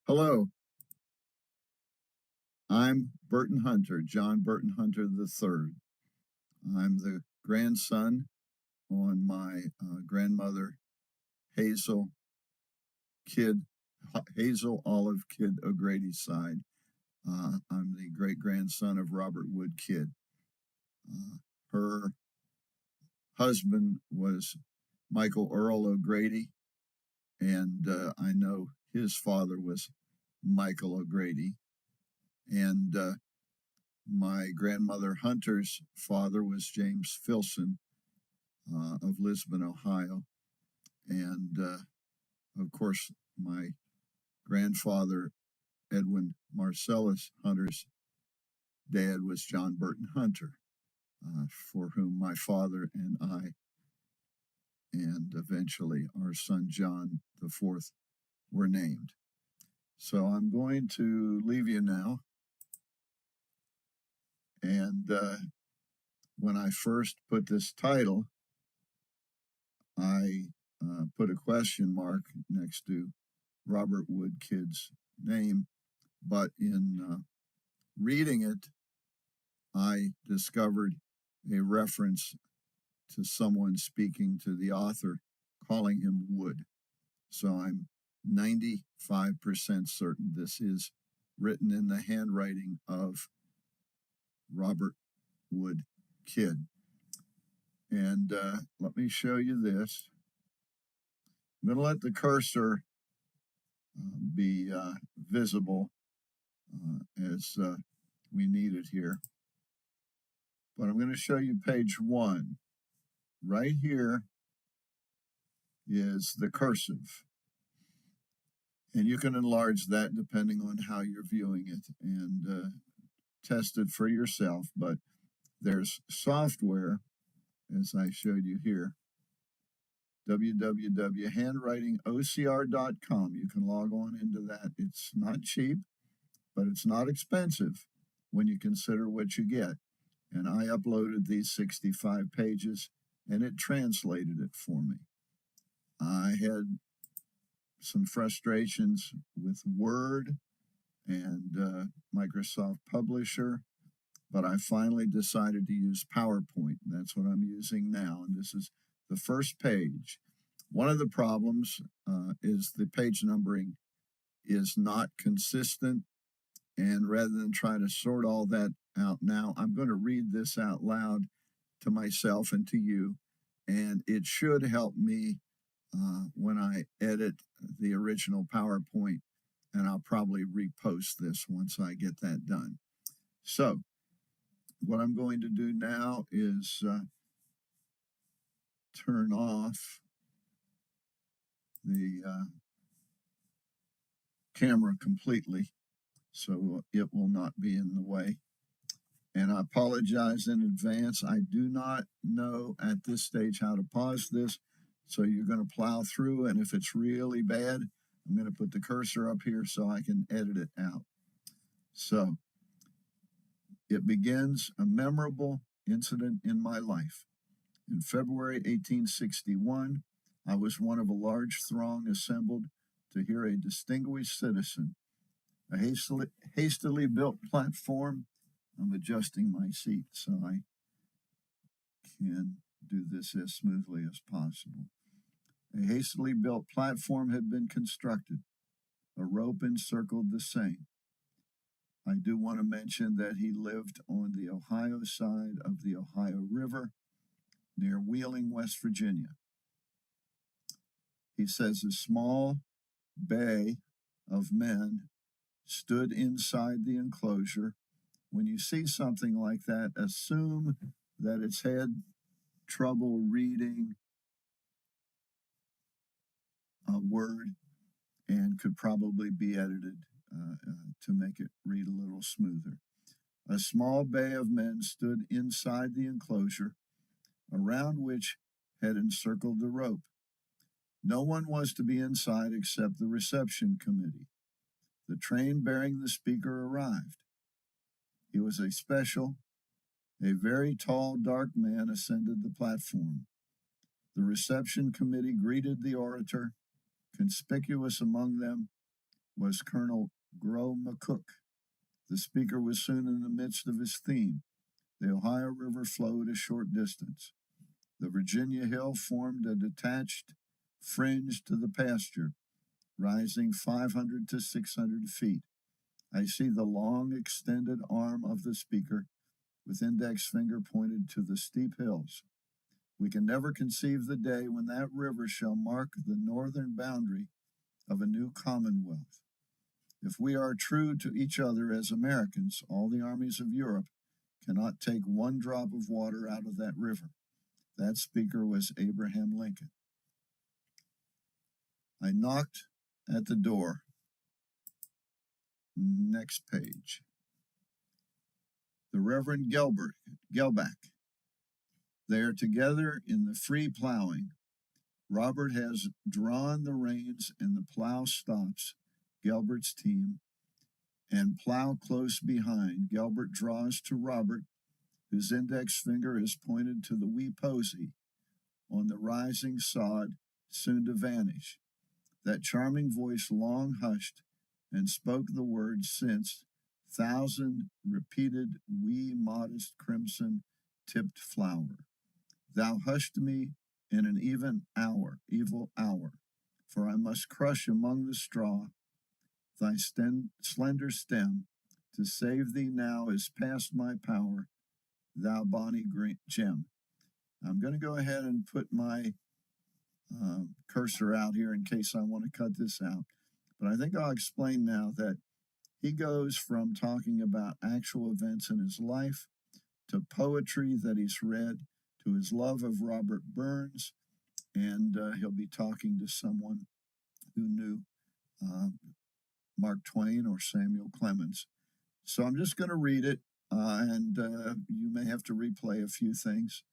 Hello, I'm Burton Hunter, John Burton Hunter III. I'm the grandson on my grandmother, Hazel Kidd, Hazel Olive Kidd O'Grady's side. I'm the great grandson of Robert Wood Kidd. Her husband was Michael Earl O'Grady, and I know his father was Michael O'Grady. And my grandmother Hunter's father was James Filson of Lisbon, Ohio. And of course, my grandfather, Edwin Marcellus Hunter's dad, was John Burton Hunter, for whom my father and I, and eventually our son John IV, were named. So I'm going to leave you now. And when I first put this title, I put a question mark next to Robert Wood Kidd's name, but in reading it, I discovered a reference to someone speaking to the author, calling him Wood. So I'm 95% certain this is written in the handwriting of Robert Wood Kidd. And let me show you this. I'm going to let the cursor be visible as we need it here. But I'm going to show you page 1. Right here is the cursive. And you can enlarge that depending on how you're viewing it and test it for yourself. But there's software, as I showed you here, www.handwritingocr.com. You can log on into that. It's not cheap, but it's not expensive when you consider what you get. And I uploaded these 65 pages, and it translated it for me. I had some frustrations with Word and Microsoft Publisher, but I finally decided to use PowerPoint. That's what I'm using now, and this is the first page. One of the problems is the page numbering is not consistent, and rather than try to sort all that out now, I'm going to read this out loud to myself and to you, and it should help me when I edit the original PowerPoint, and I'll probably repost this once I get that done. So what I'm going to do now is turn off the camera completely so it will not be in the way. And I apologize in advance. I do not know at this stage how to pause this, so you're going to plow through, and if it's really bad, I'm going to put the cursor up here so I can edit it out. So it begins: a memorable incident in my life. In February 1861, I was one of a large throng assembled to hear a distinguished citizen. A hastily built platform. I'm adjusting my seat so I can do this as smoothly as possible. A hastily built platform had been constructed. A rope encircled the same. I do want to mention that he lived on the Ohio side of the Ohio River, near Wheeling, West Virginia. He says a small bay of men stood inside the enclosure. When you see something like that, assume that it's had trouble reading a word and could probably be edited to make it read a little smoother. A small bay of men stood inside the enclosure, around which had encircled the rope. No one was to be inside except the reception committee. The train bearing the speaker arrived. He was a special. A very tall, dark man ascended the platform. The reception committee greeted the orator. Conspicuous among them was Colonel Grow McCook. The speaker was soon in the midst of his theme. The Ohio River flowed a short distance. The Virginia Hill formed a detached fringe to the pasture, rising 500 to 600 feet. I see the long extended arm of the speaker, with index finger pointed to the steep hills. We can never conceive the day when that river shall mark the northern boundary of a new commonwealth. If we are true to each other as Americans, all the armies of Europe cannot take one drop of water out of that river. That speaker was Abraham Lincoln. I knocked at the door. Next page. The Reverend Gelbach. They are together in the free plowing. Robert has drawn the reins and the plow stops. Gelbert's team and plow close behind. Gelbert draws to Robert, whose index finger is pointed to the wee posy on the rising sod, soon to vanish. That charming voice long hushed and spoke the words since, thousand repeated wee modest crimson tipped flower. Thou hushed me in an evil hour, for I must crush among the straw thy slender stem. To save thee now is past my power, thou bonny gem. I'm going to go ahead and put my cursor out here in case I want to cut this out. But I think I'll explain now that he goes from talking about actual events in his life to poetry that he's read to his love of Robert Burns, and he'll be talking to someone who knew Mark Twain or Samuel Clemens. So I'm just going to read it, and you may have to replay a few things,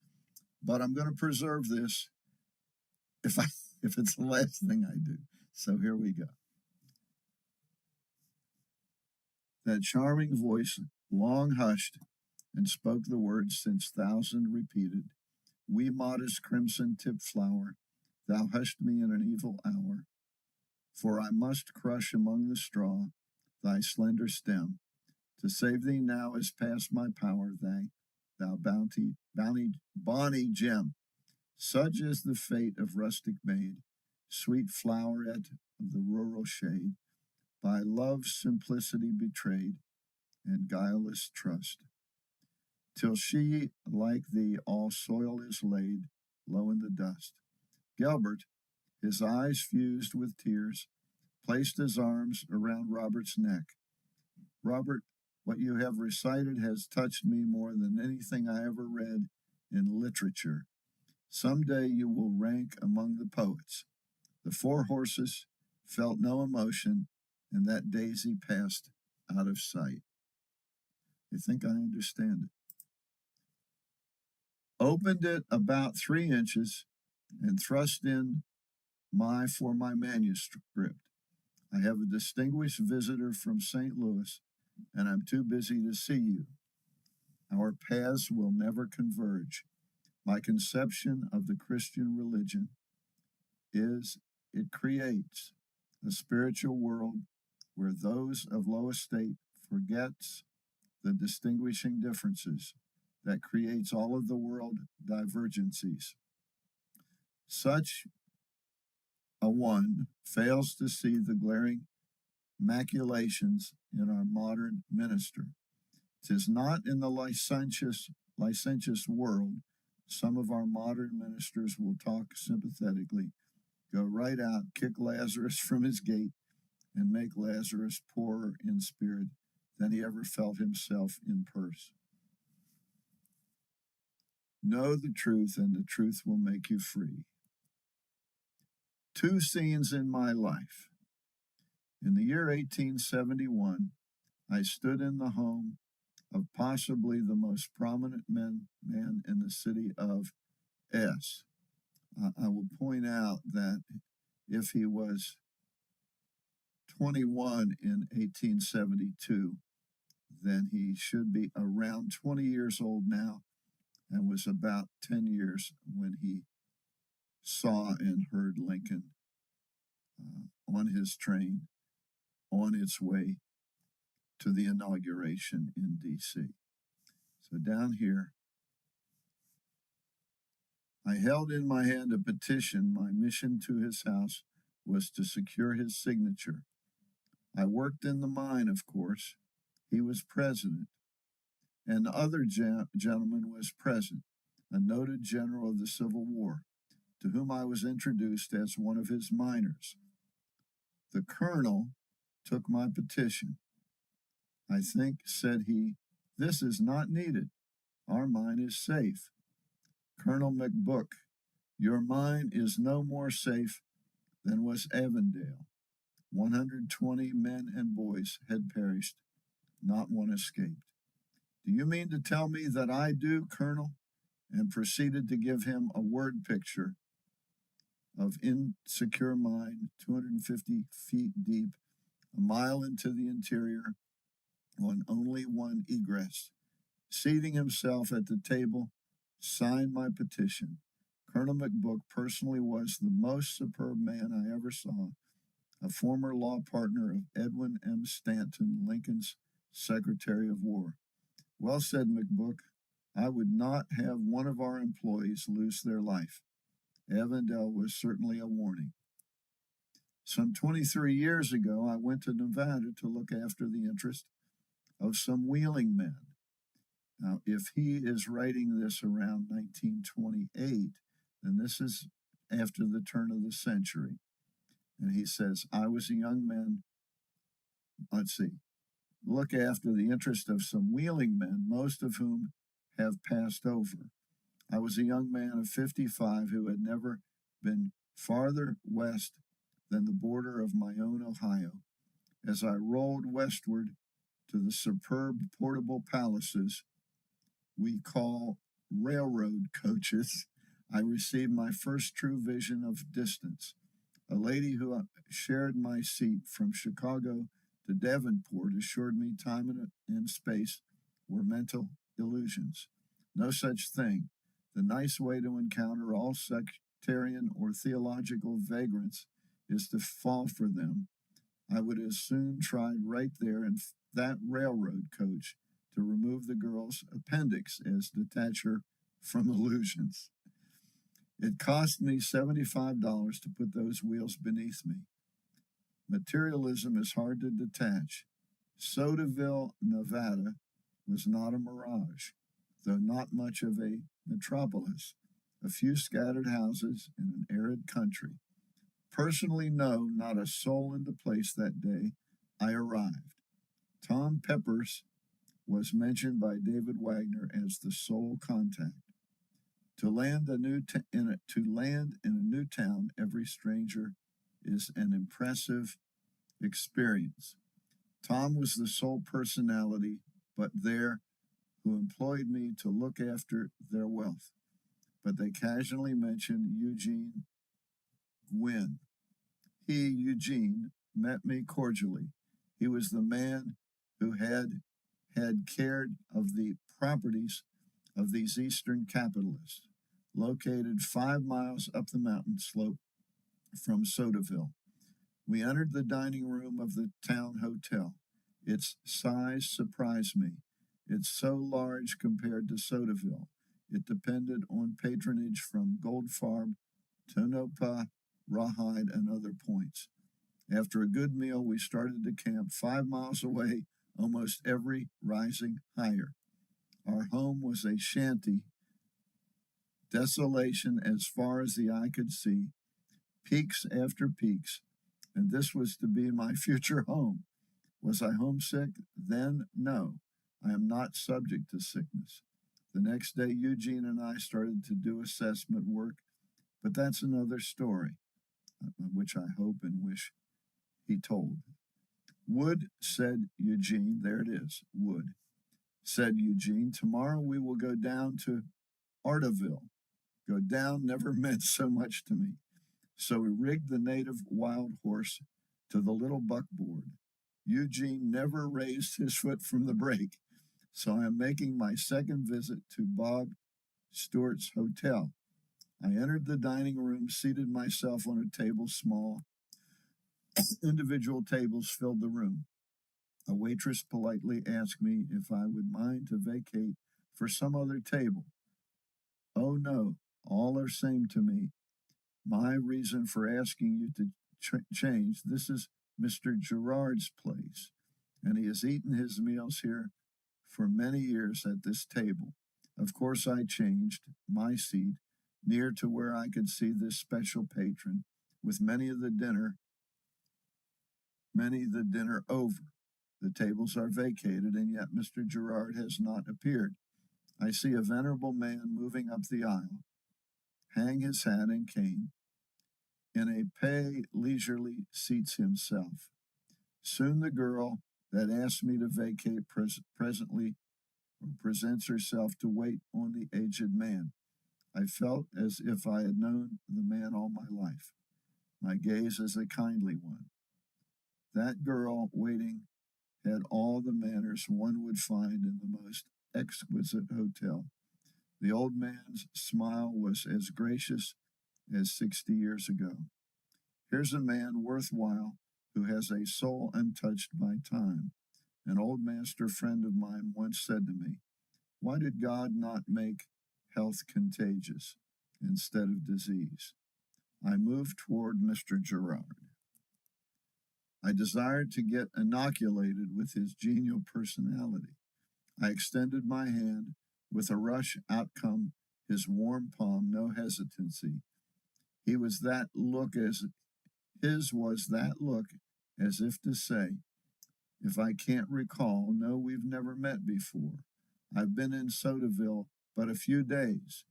but I'm going to preserve this if it's the last thing I do. So here we go. That charming voice long hushed and spoke the words since thousand repeated. Wee modest crimson tipped flower, thou hushed me in an evil hour, for I must crush among the straw thy slender stem. To save thee now is past my power, thou bonny gem. Such is the fate of rustic maid, sweet floweret of the rural shade, by love's simplicity betrayed, and guileless trust. Till she, like thee, all soil is laid low in the dust. Gelbert, his eyes fused with tears, placed his arms around Robert's neck. Robert, what you have recited has touched me more than anything I ever read in literature. Some day you will rank among the poets. The four horses felt no emotion, and that daisy passed out of sight. I think I understand it. Opened it about 3 inches and thrust in for my manuscript. I have a distinguished visitor from St. Louis, and I'm too busy to see you. Our paths will never converge. My conception of the Christian religion is it creates a spiritual world where those of low estate forgets the distinguishing differences that creates all of the world divergencies. Such a one fails to see the glaring maculations in our modern minister. 'Tis not in the licentious world. Some of our modern ministers will talk sympathetically, go right out, kick Lazarus from his gate, and make Lazarus poorer in spirit than he ever felt himself in purse. Know the truth, and the truth will make you free. 2 scenes in my life. In the year 1871, I stood in the home of possibly the most prominent man in the city of S. I will point out that if he was 21 in 1872, then he should be around 20 years old now, and was about 10 years when he saw and heard Lincoln on his train on its way to the inauguration in D.C. So down here, I held in my hand a petition. My mission to his house was to secure his signature. I worked in the mine, of course. He was president, and the other gentleman was present, a noted general of the Civil War, to whom I was introduced as one of his miners. The colonel took my petition. I think, said he, this is not needed. Our mine is safe. Colonel McBook, your mine is no more safe than was Avondale. 120 men and boys had perished. Not one escaped. Do you mean to tell me that I do, Colonel? And proceeded to give him a word picture of insecure mine, 250 feet deep, a mile into the interior, on only one egress. Seating himself at the table, signed my petition. Colonel McBook personally was the most superb man I ever saw, a former law partner of Edwin M. Stanton, Lincoln's Secretary of War. Well, said McBook, I would not have one of our employees lose their life. Avondale was certainly a warning. Some 23 years ago, I went to Nevada to look after the interest of some wheeling men. Now, if he is writing this around 1928, then this is after the turn of the century. And he says, I was a young man, look after the interest of some wheeling men, most of whom have passed over. I was a young man of 55 who had never been farther west than the border of my own Ohio. As I rolled westward to the superb portable palaces we call railroad coaches, I received my first true vision of distance. A lady who shared my seat from Chicago to Davenport assured me time and space were mental illusions. No such thing. The nice way to encounter all sectarian or theological vagrants is to fall for them. I would as soon try right there in that railroad coach to remove the girl's appendix as detach her from illusions. It cost me $75 to put those wheels beneath me. Materialism is hard to detach. Sodaville, Nevada was not a mirage, though not much of a metropolis. A few scattered houses in an arid country. Personally, no, not a soul in the place that day I arrived. Tom Peppers was mentioned by David Wagner as the sole contact. To land in a new town, every stranger is an impressive experience. Tom was the sole personality, but there, who employed me to look after their wealth. But they casually mentioned Eugene Gwynn. He, Eugene, met me cordially. He was the man who had cared of the properties of these eastern capitalists, located 5 miles up the mountain slope from Sodaville. We entered the dining room of the town hotel. Its size surprised me. It's so large compared to Sodaville. It depended on patronage from Goldfarb, Tonopah, Rawhide, and other points. After a good meal, we started to camp 5 miles away, almost every rising higher. Our home was a shanty, desolation as far as the eye could see, peaks after peaks, and this was to be my future home. Was I homesick? Then, no. I am not subject to sickness. The next day, Eugene and I started to do assessment work, but that's another story, which I hope and wish he told. Wood, said Eugene, there it is, Wood, said Eugene, tomorrow we will go down to Artaville. Go down never meant so much to me. So we rigged the native wild horse to the little buckboard. Eugene never raised his foot from the brake, so I am making my second visit to Bob Stewart's hotel. I entered the dining room, seated myself on a table small Individual tables filled the room. A waitress politely asked me if I would mind to vacate for some other table. Oh no, all are same to me. My reason for asking you to change, this is Mr. Gerard's place, and he has eaten his meals here for many years at this table. Of course, I changed my seat near to where I could see this special patron, with many the dinner over. The tables are vacated, and yet Mr. Gerard has not appeared. I see a venerable man moving up the aisle, hang his hat and cane, in a pay leisurely seats himself. Soon the girl that asked me to vacate presently presents herself to wait on the aged man. I felt as if I had known the man all my life. My gaze is a kindly one. That girl waiting had all the manners one would find in the most exquisite hotel. The old man's smile was as gracious as 60 years ago. Here's a man worthwhile who has a soul untouched by time. An old master friend of mine once said to me, why did God not make health contagious instead of disease? I moved toward Mr. Gerard. I desired to get inoculated with his genial personality. I extended my hand. With a rush, out come his warm palm, no hesitancy. His was that look as if to say, if I can't recall, no, we've never met before. I've been in Sodaville but a few days.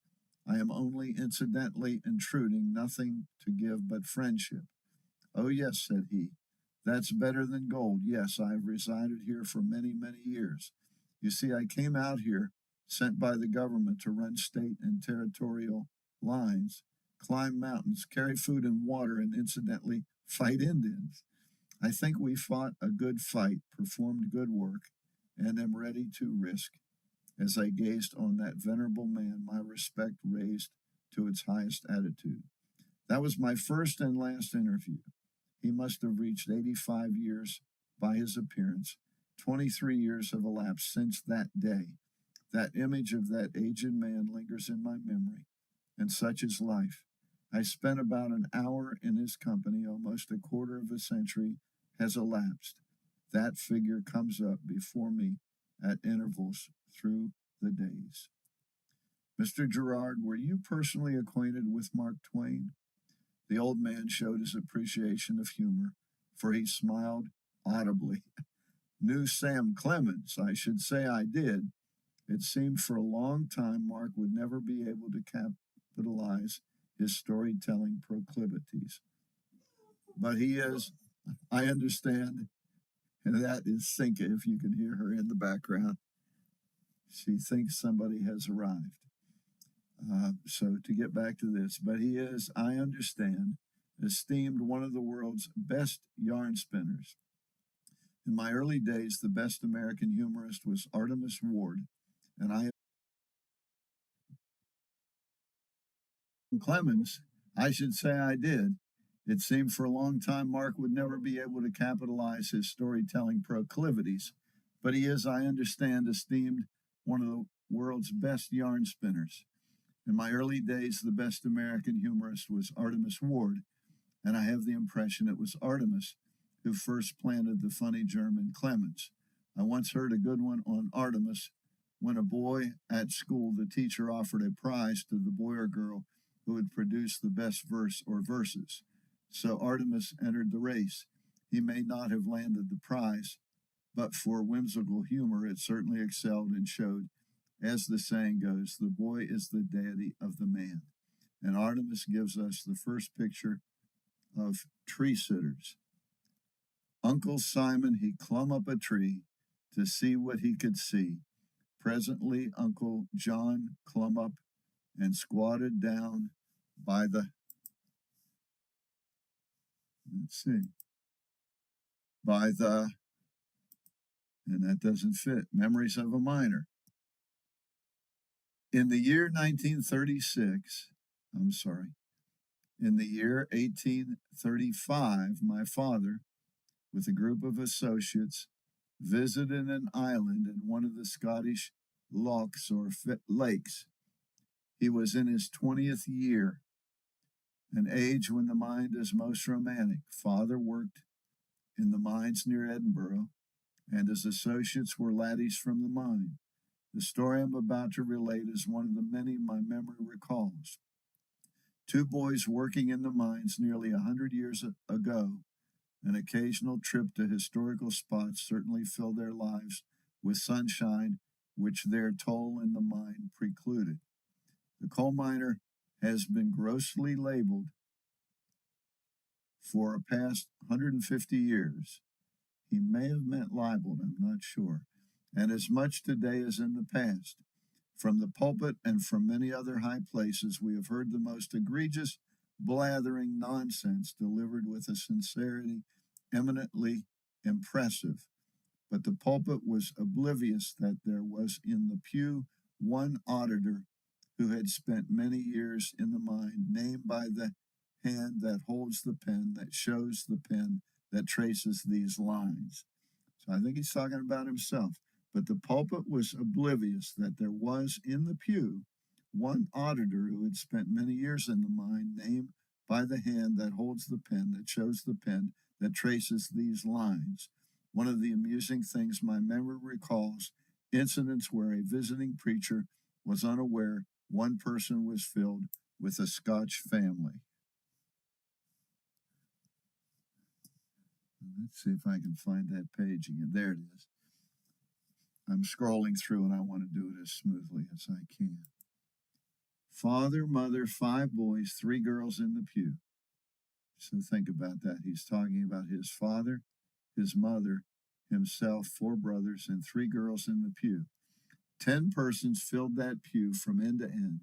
I am only incidentally intruding, nothing to give but friendship. Oh, yes, said he. That's better than gold. Yes, I have resided here for many, many years. You see, I came out here, sent by the government to run state and territorial lines, climb mountains, carry food and water, and incidentally fight Indians. I think we fought a good fight, performed good work, and am ready to risk. As I gazed on that venerable man, my respect raised to its highest attitude. That was my first and last interview. He must have reached 85 years by his appearance. 23 years have elapsed since that day. That image of that aged man lingers in my memory, and such is life. I spent about an hour in his company. Almost a quarter of a century has elapsed. That figure comes up before me at intervals through the days. Mr. Gerard, were you personally acquainted with Mark Twain? The old man showed his appreciation of humor, for he smiled audibly. Knew Sam Clemens? I should say I did. It seemed for a long time Mark would never be able to capitalize his storytelling proclivities. But he is, I understand, and that is Cinca, if you can hear her in the background. She thinks somebody has arrived. So to get back to this, but he is, I understand, esteemed one of the world's best yarn spinners. In my early days, the best American humorist was Artemus Ward, and I Clemens, I should say I did. It seemed for a long time Mark would never be able to capitalize his storytelling proclivities, but he is, I understand, esteemed one of the world's best yarn spinners. In my early days, the best American humorist was Artemus Ward, and I have the impression it was Artemus who first planted the funny German Clemens. I once heard a good one on Artemus. When a boy at school, the teacher offered a prize to the boy or girl who would produce the best verse or verses. So Artemus entered the race. He may not have landed the prize, but for whimsical humor, it certainly excelled and showed, as the saying goes, the boy is the deity of the man. And Artemus gives us the first picture of tree sitters. Uncle Simon, he clumb up a tree to see what he could see. Presently, Uncle John clumb up and squatted down by the, let's see, by the, and that doesn't fit, Memories of a Miner. In the year 1936, I'm sorry, In the year 1835, my father, with a group of associates, visited an island in one of the Scottish lochs or lakes. He was in his 20th year, an age when the mind is most romantic. Father worked in the mines near Edinburgh, and his associates were laddies from the mine. The story I'm about to relate is one of the many my memory recalls. Two boys working in the mines nearly 100 years ago. An occasional trip to historical spots certainly filled their lives with sunshine, which their toil in the mine precluded. The coal miner has been grossly labeled for a past 150 years. He may have meant libeled, I'm not sure. And as much today as in the past. From the pulpit and from many other high places, we have heard the most egregious, blathering nonsense delivered with a sincerity eminently impressive. But the pulpit was oblivious that there was in the pew one auditor who had spent many years in the mine, named by the hand that holds the pen, that shows the pen, that traces these lines. So I think he's talking about himself. But the pulpit was oblivious that there was in the pew one auditor who had spent many years in the mine, named by the hand that holds the pen, that shows the pen, that traces these lines. One of the amusing things my memory recalls, incidents where a visiting preacher was unaware one person was filled with a Scotch family. Let's see if I can find that page again. There it is. I'm scrolling through and I want to do it as smoothly as I can. Father, mother, 5 boys, 3 girls in the pew. So think about that. He's talking about his father, his mother, himself, 4 brothers, and 3 girls in the pew. 10 persons filled that pew from end to end.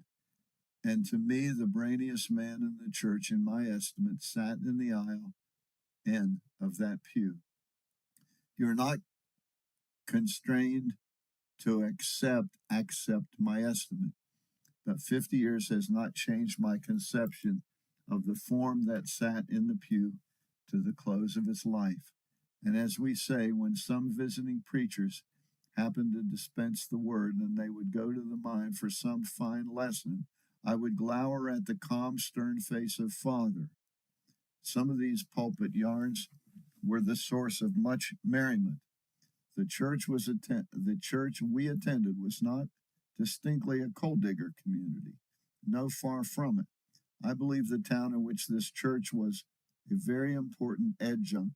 And to me, the brainiest man in the church, in my estimate, sat in the aisle end of that pew. You're not constrained to accept my estimate. But 50 years has not changed my conception of the form that sat in the pew to the close of its life. And as we say, when some visiting preachers happened to dispense the word and they would go to the mine for some fine lesson, I would glower at the calm, stern face of Father. Some of these pulpit yarns were the source of much merriment. The church we attended was not distinctly a coal digger community. No, far from it. I believe the town in which this church was a very important adjunct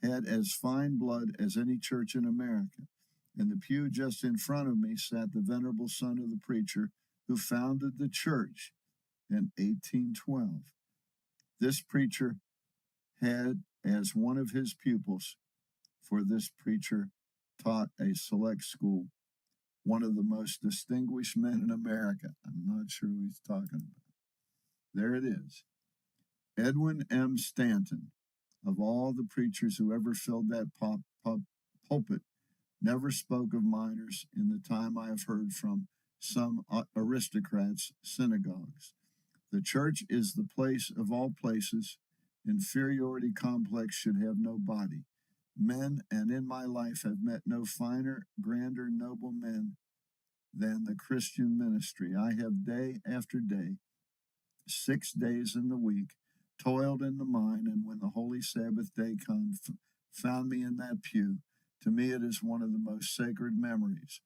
had as fine blood as any church in America. In the pew just in front of me sat the venerable son of the preacher who founded the church in 1812. This preacher had as one of his pupils, for this preacher taught a select school, one of the most distinguished men in America. I'm not sure who he's talking about. There it is. Edwin M. Stanton, of all the preachers who ever filled that pulpit, never spoke of miners in the time I have heard from some aristocrats' synagogues. The church is the place of all places. Inferiority complex should have no body. Men, and in my life have met no finer, grander, noble men than the Christian ministry. I have day after day, 6 days in the week, toiled in the mine, and when the holy Sabbath day found me in that pew, to me it is one of the most sacred memories.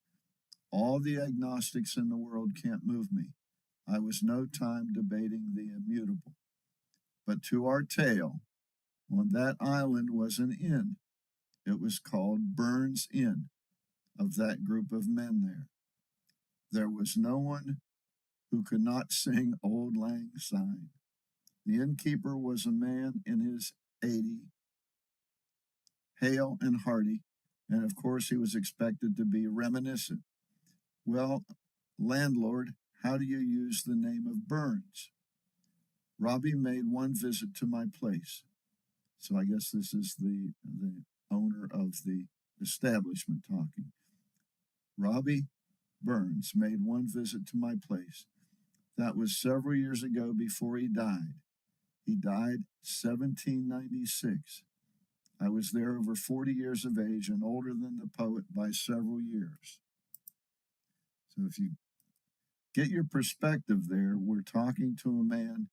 All the agnostics in the world can't move me. I was no time debating the immutable. But to our tale, on that island was an inn. It was called Burns Inn, of that group of men there. There was no one who could not sing Auld Lang Syne. The innkeeper was a man in his 80s, hale and hearty, and of course he was expected to be reminiscent. Well, landlord, how do you use the name of Burns? Robbie made one visit to my place. So I guess this is the owner of the establishment talking. Robbie Burns made one visit to my place. That was several years ago before he died. He died 1796. I was there over 40 years of age and older than the poet by several years. So if you get your perspective there, we're talking to a man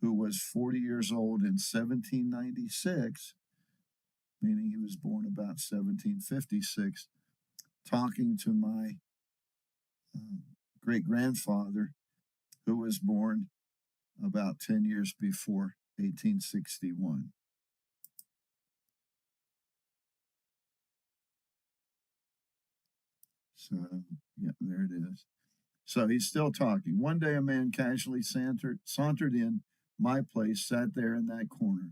who was 40 years old in 1796, meaning he was born about 1756, talking to my great grandfather, who was born about 10 years before 1861. So, yeah, there it is. So he's still talking. One day a man casually sauntered in my place, sat there in that corner,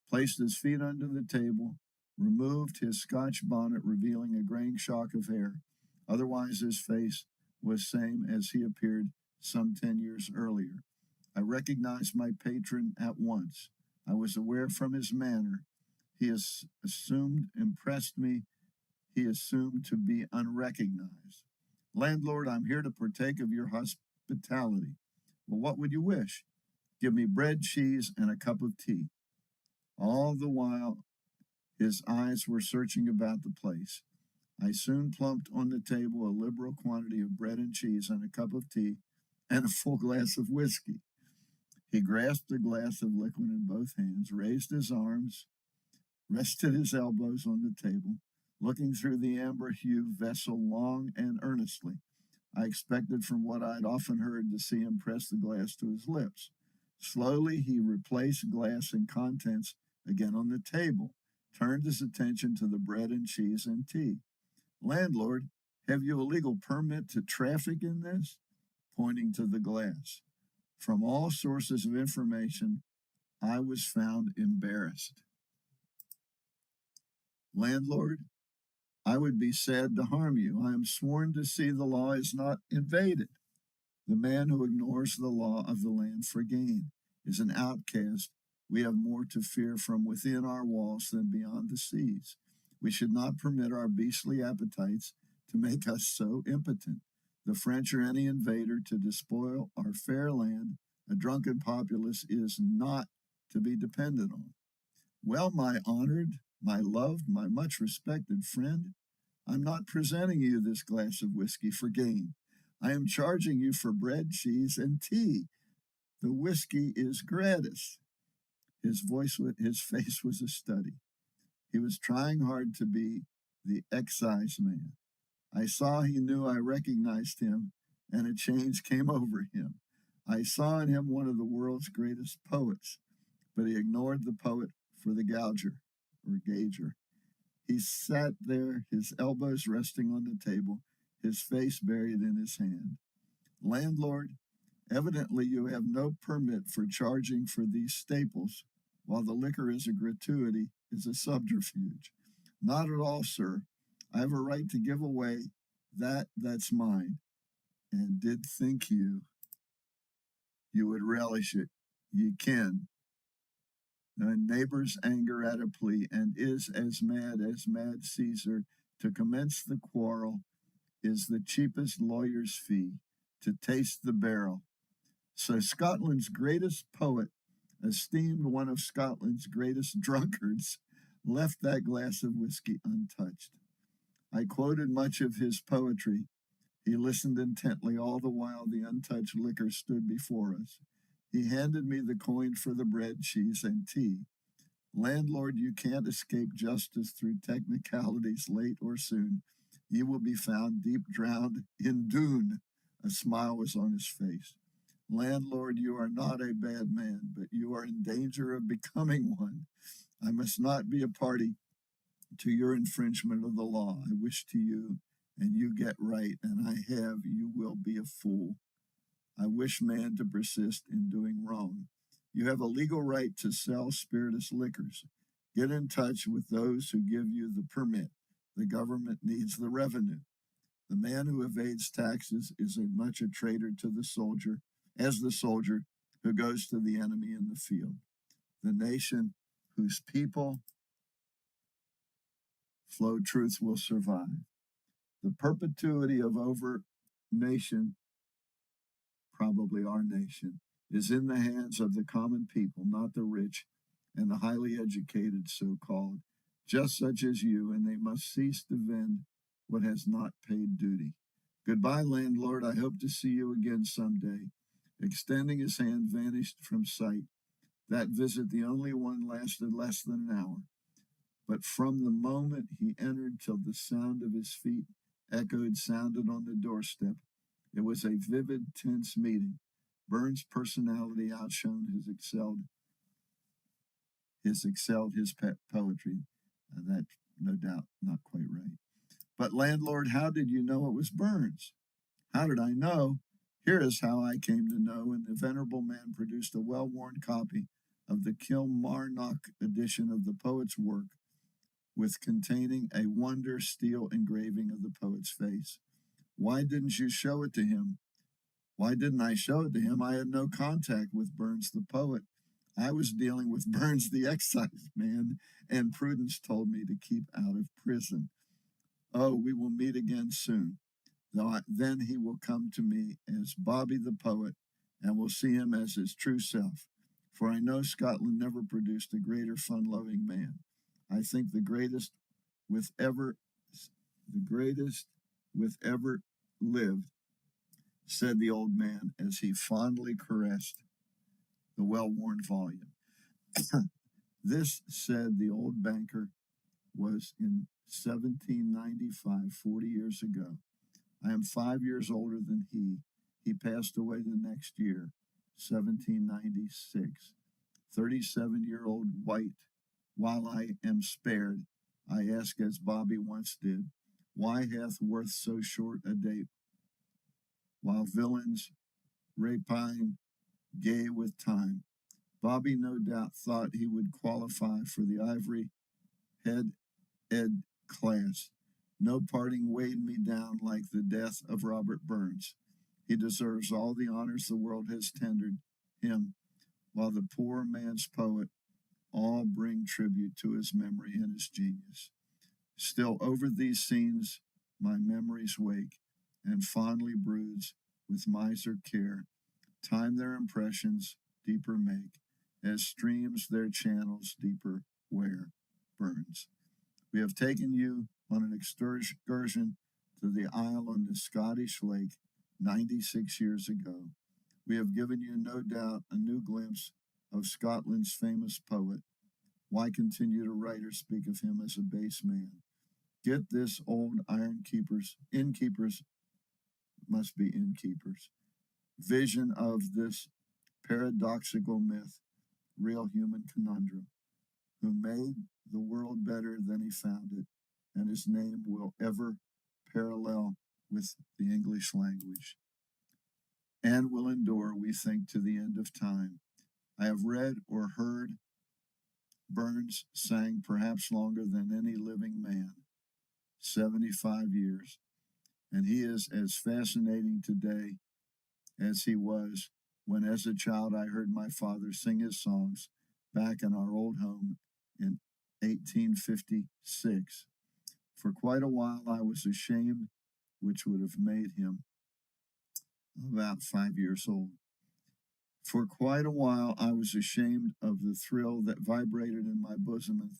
placed his feet under the table, removed his Scotch bonnet, revealing a graying shock of hair. Otherwise, his face was same as he appeared some 10 years earlier. I recognized my patron at once. I was aware from his manner he impressed me. He assumed to be unrecognized. Landlord, I'm here to partake of your hospitality. Well, what would you wish? Give me bread, cheese, and a cup of tea. All the while, his eyes were searching about the place. I soon plumped on the table a liberal quantity of bread and cheese and a cup of tea and a full glass of whiskey. He grasped a glass of liquid in both hands, raised his arms, rested his elbows on the table, looking through the amber-hued vessel long and earnestly. I expected from what I'd often heard to see him press the glass to his lips. Slowly he replaced glass and contents again on the table, turned his attention to the bread and cheese and tea. Landlord, have you a legal permit to traffic in this? Pointing to the glass. From all sources of information, I was found embarrassed. Landlord, I would be sad to harm you. I am sworn to see the law is not invaded. The man who ignores the law of the land for gain is an outcast. We have more to fear from within our walls than beyond the seas. We should not permit our beastly appetites to make us so impotent. The French or any invader to despoil our fair land, a drunken populace, is not to be depended on. Well, my honored, my loved, my much respected friend, I'm not presenting you this glass of whiskey for gain. I am charging you for bread, cheese, and tea. The whiskey is gratis. His face was a study. He was trying hard to be the excise man. I saw he knew I recognized him, and a change came over him. I saw in him one of the world's greatest poets, but he ignored the poet for the gauger or gauger. He sat there, his elbows resting on the table, his face buried in his hand. Landlord, evidently you have no permit for charging for these staples, while the liquor is a gratuity, is a subterfuge. Not at all, sir. I have a right to give away that's mine, and did think you would relish it. Ye can. The neighbor's anger at a plea, and is as mad Caesar. To commence the quarrel is the cheapest lawyer's fee, to taste the barrel. So Scotland's greatest poet, esteemed one of Scotland's greatest drunkards, left that glass of whiskey untouched. I quoted much of his poetry. He listened intently all the while the untouched liquor stood before us. He handed me the coin for the bread, cheese, and tea. Landlord, you can't escape justice through technicalities late or soon. You will be found deep drowned in Doon. A smile was on his face. Landlord, you are not a bad man, but you are in danger of becoming one. I must not be a party to your infringement of the law. I wish to you, and you get right, and I have, you will be a fool. I wish man to persist in doing wrong. You have a legal right to sell spirituous liquors. Get in touch with those who give you the permit. The government needs the revenue. The man who evades taxes is as much a traitor to the soldier as the soldier who goes to the enemy in the field. The nation whose people flow truth will survive. The perpetuity of over nation, probably our nation, is in the hands of the common people, not the rich and the highly educated, so-called, just such as you, and they must cease to vend what has not paid duty. Goodbye, landlord. I hope to see you again some day. Extending his hand, vanished from sight. That visit, the only one, lasted less than an hour. But from the moment he entered till the sound of his feet sounded on the doorstep, it was a vivid, tense meeting. Burns' personality outshone excelled his poetry. That, no doubt, not quite right. But, landlord, how did you know it was Burns? How did I know? Here is how I came to know, and the venerable man produced a well-worn copy of the Kilmarnock edition of the poet's work, with containing a wonder steel engraving of the poet's face. Why didn't you show it to him? Why didn't I show it to him? I had no contact with Burns the poet. I was dealing with Burns the excise man, and Prudence told me to keep out of prison. Oh, we will meet again soon. Then he will come to me as Bobby the poet, and will see him as his true self. For I know Scotland never produced a greater fun-loving man. I think the greatest with ever lived, said the old man as he fondly caressed the well-worn volume. This, said the old banker, was in 1795, 40 years ago. I am 5 years older than he. He passed away the next year, 1796. 37-year-old white. While I am spared, I ask as Bobby once did, why hath worth so short a date? While villains rapine gay with time. Bobby no doubt thought he would qualify for the ivory head ed class. No parting weighed me down like the death of Robert Burns. He deserves all the honors the world has tendered him, while the poor man's poet all bring tribute to his memory and his genius. Still over these scenes my memories wake, and fondly broods with miser care. Time their impressions deeper make, as streams their channels deeper wear. Burns. We have taken you on an excursion to the isle on the Scottish lake 96 years ago. We have given you, no doubt, a new glimpse of Scotland's famous poet. Why continue to write or speak of him as a base man? Get this, old innkeepers, must be innkeepers, vision of this paradoxical myth, real human conundrum, who made the world better than he found it, and his name will ever parallel with the English language, and will endure, we think, to the end of time. I have read or heard Burns sang perhaps longer than any living man, 75 years, and he is as fascinating today as he was when, as a child, I heard my father sing his songs back in our old home in 1856. For quite a while I was ashamed, which would have made him about 5 years old. For quite a while I was ashamed of the thrill that vibrated in my bosom,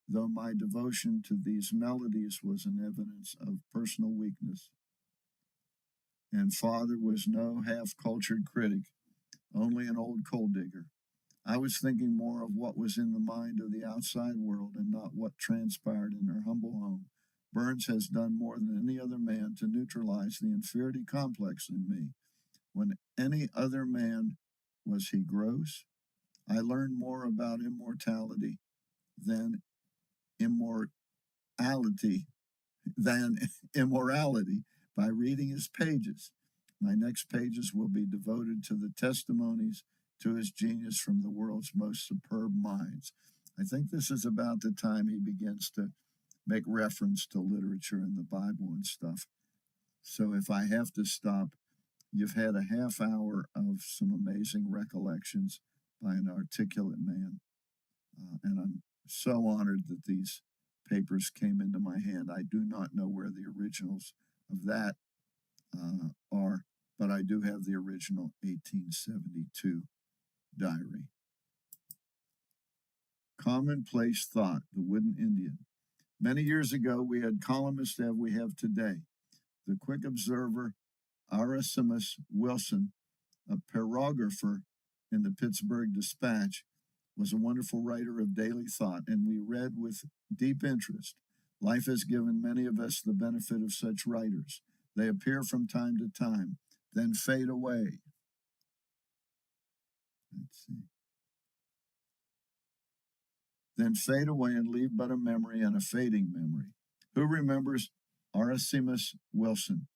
though my devotion to these melodies was an evidence of personal weakness. And father was no half-cultured critic, only an old coal-digger. I was thinking more of what was in the mind of the outside world and not what transpired in her humble home. Burns has done more than any other man to neutralize the inferiority complex in me. When any other man was he gross? I learned more about immortality than immorality by reading his pages. My next pages will be devoted to the testimonies to his genius from the world's most superb minds. I think this is about the time he begins to make reference to literature and the Bible and stuff. So if I have to stop, you've had a half hour of some amazing recollections by an articulate man. And I'm so honored that these papers came into my hand. I do not know where the originals of that are, but I do have the original 1872 diary. Commonplace thought, the wooden Indian. Many years ago, we had columnists as we have today. The quick observer, Arasimus Wilson, a paragrapher in the Pittsburgh Dispatch, was a wonderful writer of daily thought, and we read with deep interest. Life has given many of us the benefit of such writers. They appear from time to time, then fade away. Let's see. Then fade away and leave but a memory and a fading memory. Who remembers Arasimus Wilson?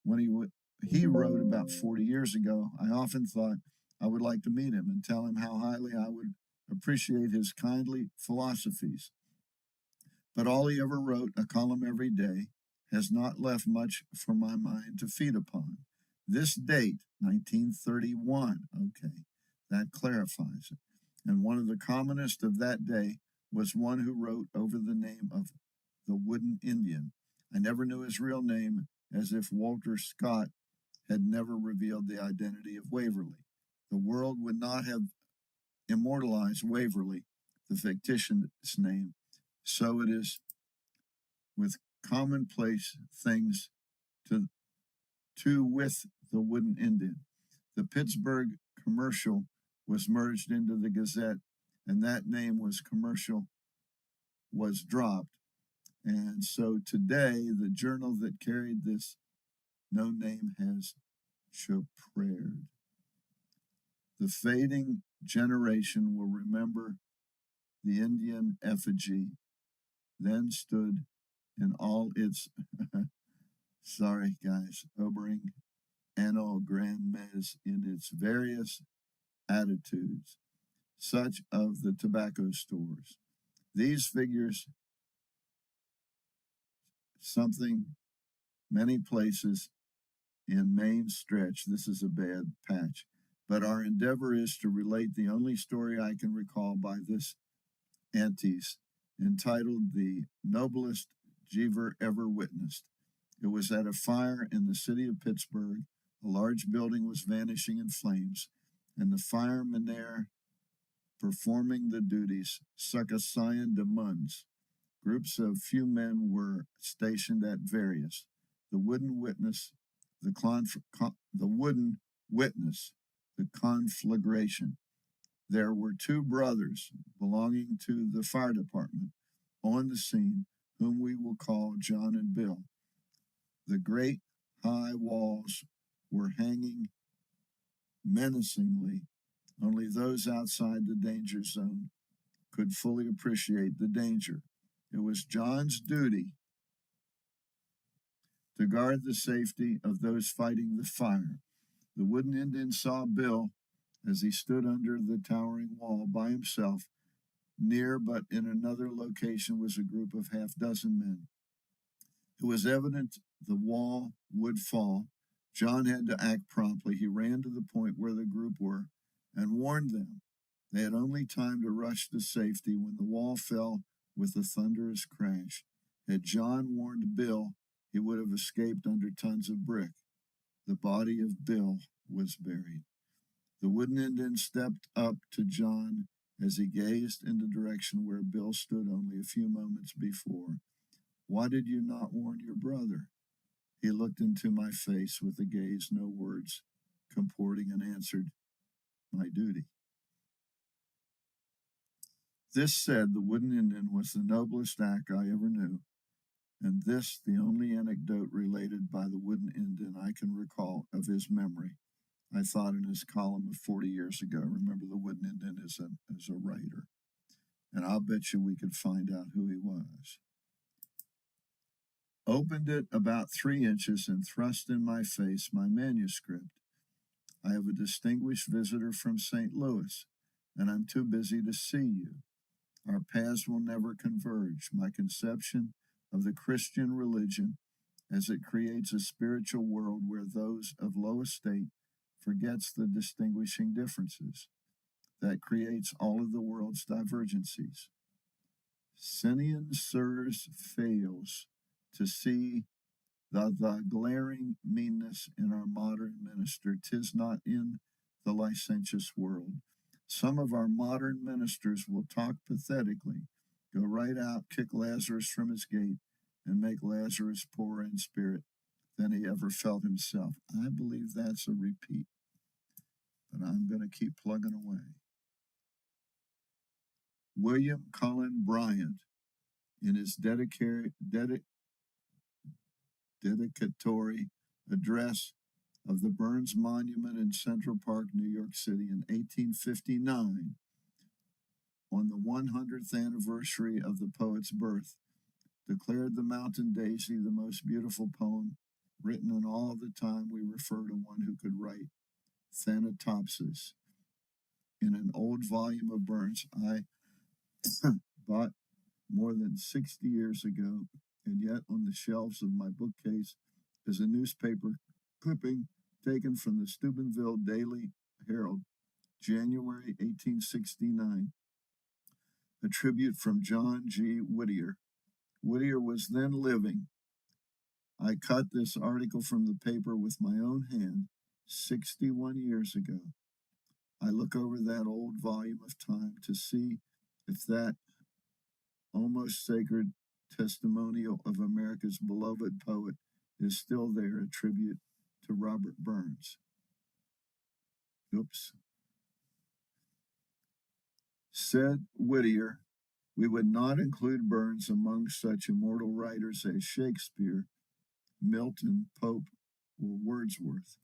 When he wrote about 40 years ago, I often thought I would like to meet him and tell him how highly I would appreciate his kindly philosophies. But all he ever wrote, a column every day, has not left much for my mind to feed upon. This date, 1931, okay, that clarifies it. And one of the commonest of that day was one who wrote over the name of the Wooden Indian. I never knew his real name, as if Walter Scott had never revealed the identity of Waverley. The world would not have immortalized Waverley, the fictitious name. So it is with commonplace things with the Wooden Indian. The Pittsburgh Commercial was merged into the Gazette, and that name was dropped. And so today, the journal that carried this no name has choprered. The fading generation will remember the Indian effigy then stood in all its, sorry guys, obering anno grandmes in its various attitudes, such of the tobacco stores. These figures something many places in main stretch. This is a bad patch, but our endeavor is to relate the only story I can recall by this antis, entitled The Noblest Jeever Ever Witnessed. It was at a fire in the city of Pittsburgh. A large building was vanishing in flames, and the firemen there performing the duties, succasayan de muns. Groups of few men were stationed at various. The wooden witness, the conflagration. There were two brothers belonging to the fire department on the scene, whom we will call John and Bill. The great high walls were hanging menacingly. Only those outside the danger zone could fully appreciate the danger. It was John's duty to guard the safety of those fighting the fire. The Wooden Indian saw Bill as he stood under the towering wall by himself. Near, but in another location, was a group of half-dozen men. It was evident the wall would fall. John had to act promptly. He ran to the point where the group were and warned them. They had only time to rush to safety when the wall fell with a thunderous crash. Had John warned Bill, he would have escaped under tons of brick. The body of Bill was buried. The Wooden Indian stepped up to John as he gazed in the direction where Bill stood only a few moments before. Why did you not warn your brother? He looked into my face with a gaze no words comporting, and answered, my duty. This said, the Wooden Indian was the noblest act I ever knew, and this the only anecdote related by the Wooden Indian I can recall of his memory. I thought in his column of 40 years ago. Remember, the Wooden Indian is a writer, and I'll bet you we could find out who he was. Opened it about 3 inches and thrust in my face my manuscript. I have a distinguished visitor from St. Louis, and I'm too busy to see you. Our paths will never converge. My conception of the Christian religion, as it creates a spiritual world where those of low estate forgets the distinguishing differences, that creates all of the world's divergencies. Sinian sirs fails to see the glaring meanness in our modern minister, 'tis not in the licentious world. Some of our modern ministers will talk pathetically, go right out, kick Lazarus from his gate, and make Lazarus poorer in spirit than he ever felt himself. I believe that's a repeat, but I'm going to keep plugging away. William Cullen Bryant, in his dedicatory address of the Burns Monument in Central Park, New York City in 1859, on the 100th anniversary of the poet's birth, declared The Mountain Daisy the most beautiful poem written in all the time we refer to one who could write Thanatopsis. In an old volume of Burns I bought more than 60 years ago, and yet on the shelves of my bookcase is a newspaper clipping taken from the Steubenville Daily Herald, January 1869, a tribute from John G. Whittier. Whittier was then living. I cut this article from the paper with my own hand 61 years ago. I look over that old volume of time to see if that almost sacred testimonial of America's beloved poet is still there, a tribute to Robert Burns. Oops. Said Whittier, we would not include Burns among such immortal writers as Shakespeare, Milton, Pope, or Wordsworth.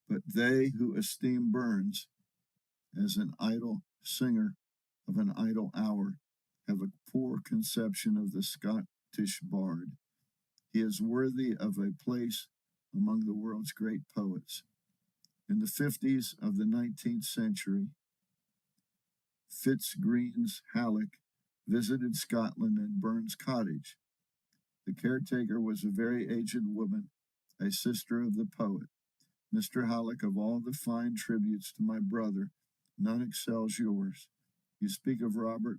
But they who esteem Burns as an idle singer of an idle hour have a poor conception of the Scottish bard. He is worthy of a place among the world's great poets. In the 50s of the 19th century, Fitzgreen's Halleck visited Scotland and Burns' cottage. The caretaker was a very aged woman, a sister of the poet. Mr. Halleck, of all the fine tributes to my brother, none excels yours. You speak of Robert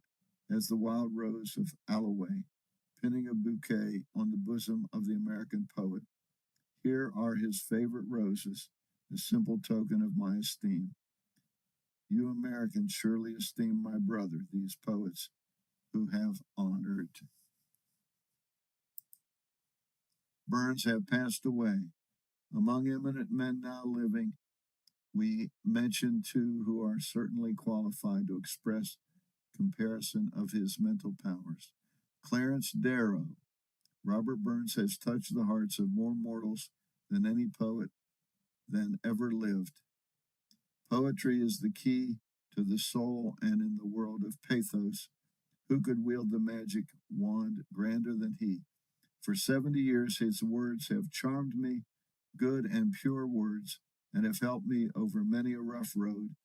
as the wild rose of Alloway, pinning a bouquet on the bosom of the American poet. Here are his favorite roses, a simple token of my esteem. You Americans surely esteem my brother, these poets who have honored. Burns have passed away. Among eminent men now living, we mention two who are certainly qualified to express comparison of his mental powers. Clarence Darrow. Robert Burns has touched the hearts of more mortals than any poet than ever lived. Poetry is the key to the soul, and in the world of pathos, who could wield the magic wand grander than he? For 70 years his words have charmed me, good and pure words, and have helped me over many a rough road,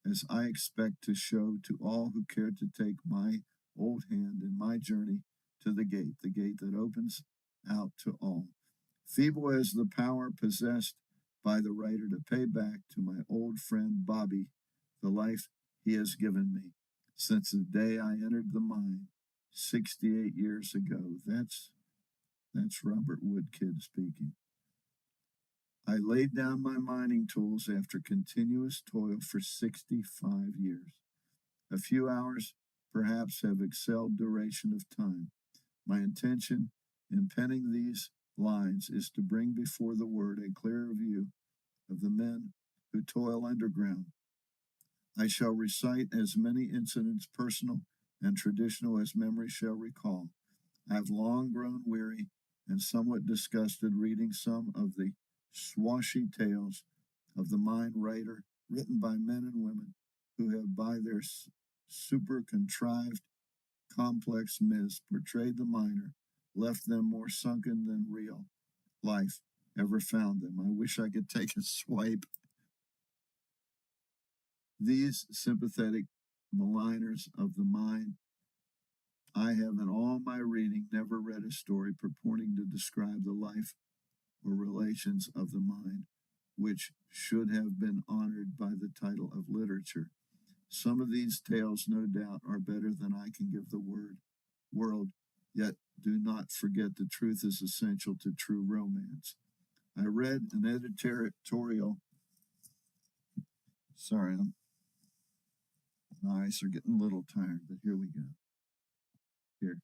as I expect to show to all who care to take my old hand in my journey to the gate that opens out to all. Feeble as the power possessed by the writer to pay back to my old friend Bobby the life he has given me since the day I entered the mine 68 years ago. That's Robert Woodkid speaking. I laid down my mining tools after continuous toil for 65 years. A few hours, perhaps, have excelled duration of time. My intention in penning these lines is to bring before the word a clearer view of the men who toil underground. I shall recite as many incidents, personal and traditional, as memory shall recall. I have long grown weary and somewhat disgusted reading some of the swashy tales of the mine writer, written by men and women who have, by their super contrived, complex myths, portrayed the miner, left them more sunken than real life ever found them. I wish I could take a swipe. These sympathetic maligners of the mine, I have in all my reading never read a story purporting to describe the life or relations of the mine, which should have been honored by the title of literature. Some of these tales, no doubt, are better than I can give the world, yet do not forget the truth is essential to true romance. I read an editorial. Sorry, my eyes are getting a little tired, but here we go. Here.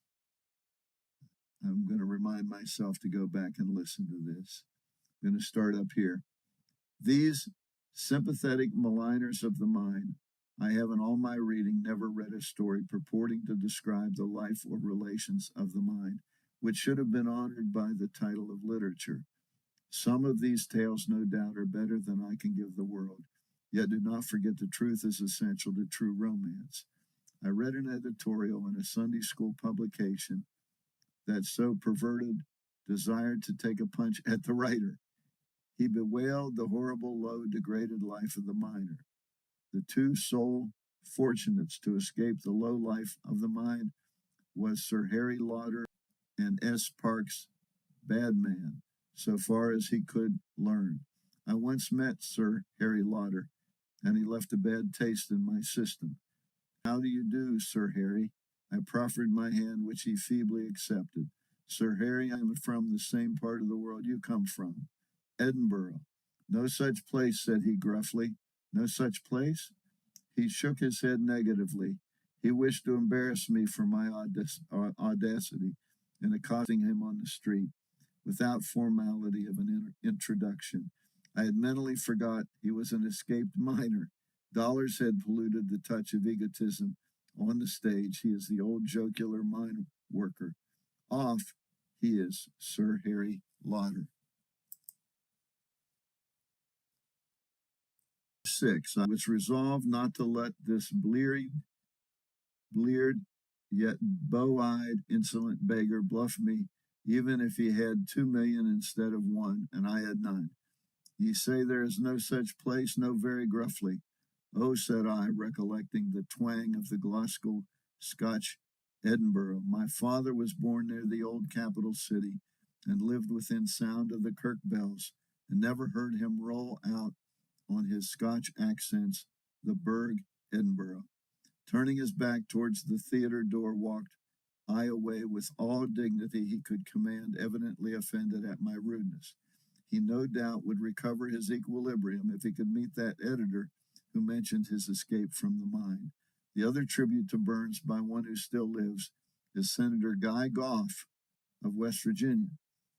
I'm going to remind myself to go back and listen to this. I'm going to start up here. These sympathetic maligners of the mind, I have in all my reading never read a story purporting to describe the life or relations of the mind, which should have been honored by the title of literature. Some of these tales, no doubt, are better than I can give the world. Yet do not forget the truth is essential to true romance. I read an editorial in a Sunday school publication that so perverted desired to take a punch at the writer. He bewailed the horrible, low, degraded life of the miner. The two sole fortunates to escape the low life of the mine was Sir Harry Lauder and S. Parkes, bad man, so far as he could learn. I once met Sir Harry Lauder, and he left a bad taste in my system. How do you do, Sir Harry? I proffered my hand, which he feebly accepted. Sir Harry, I am from the same part of the world you come from. Edinburgh. No such place, said he gruffly. No such place? He shook his head negatively. He wished to embarrass me for my audacity in accosting him on the street, without formality of an introduction. I had mentally forgot he was an escaped miner. Dollars had polluted the touch of egotism on the stage. He is the old jocular mine worker. Off, he is Sir Harry Lauder. 6. I was resolved not to let this bleared, yet bow-eyed, insolent beggar bluff me, even if he had 2 million instead of 1, and I had none. Ye say there is no such place, no, very gruffly. Oh, said I, recollecting the twang of the Glasgow Scotch Edinburgh. My father was born near the old capital city, and lived within sound of the kirk bells, and never heard him roll out on his Scotch accents the burg Edinburgh. Turning his back towards the theatre door, walked I away with all dignity he could command, evidently offended at my rudeness. He no doubt would recover his equilibrium if he could meet that editor who mentioned his escape from the mine. The other tribute to Burns by one who still lives is Senator Guy Goff of West Virginia.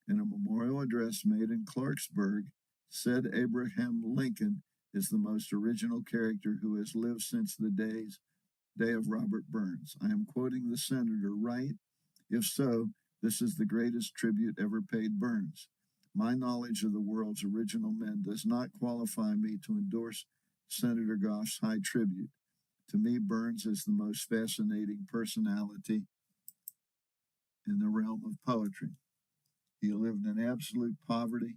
In a memorial address made in Clarksburg, said Abraham Lincoln is the most original character who has lived since the day of Robert Burns. I am quoting the senator right? If so, this is the greatest tribute ever paid Burns. My knowledge of the world's original men does not qualify me to endorse Senator Goff's high tribute. To me, Burns is the most fascinating personality in the realm of poetry. He lived in absolute poverty,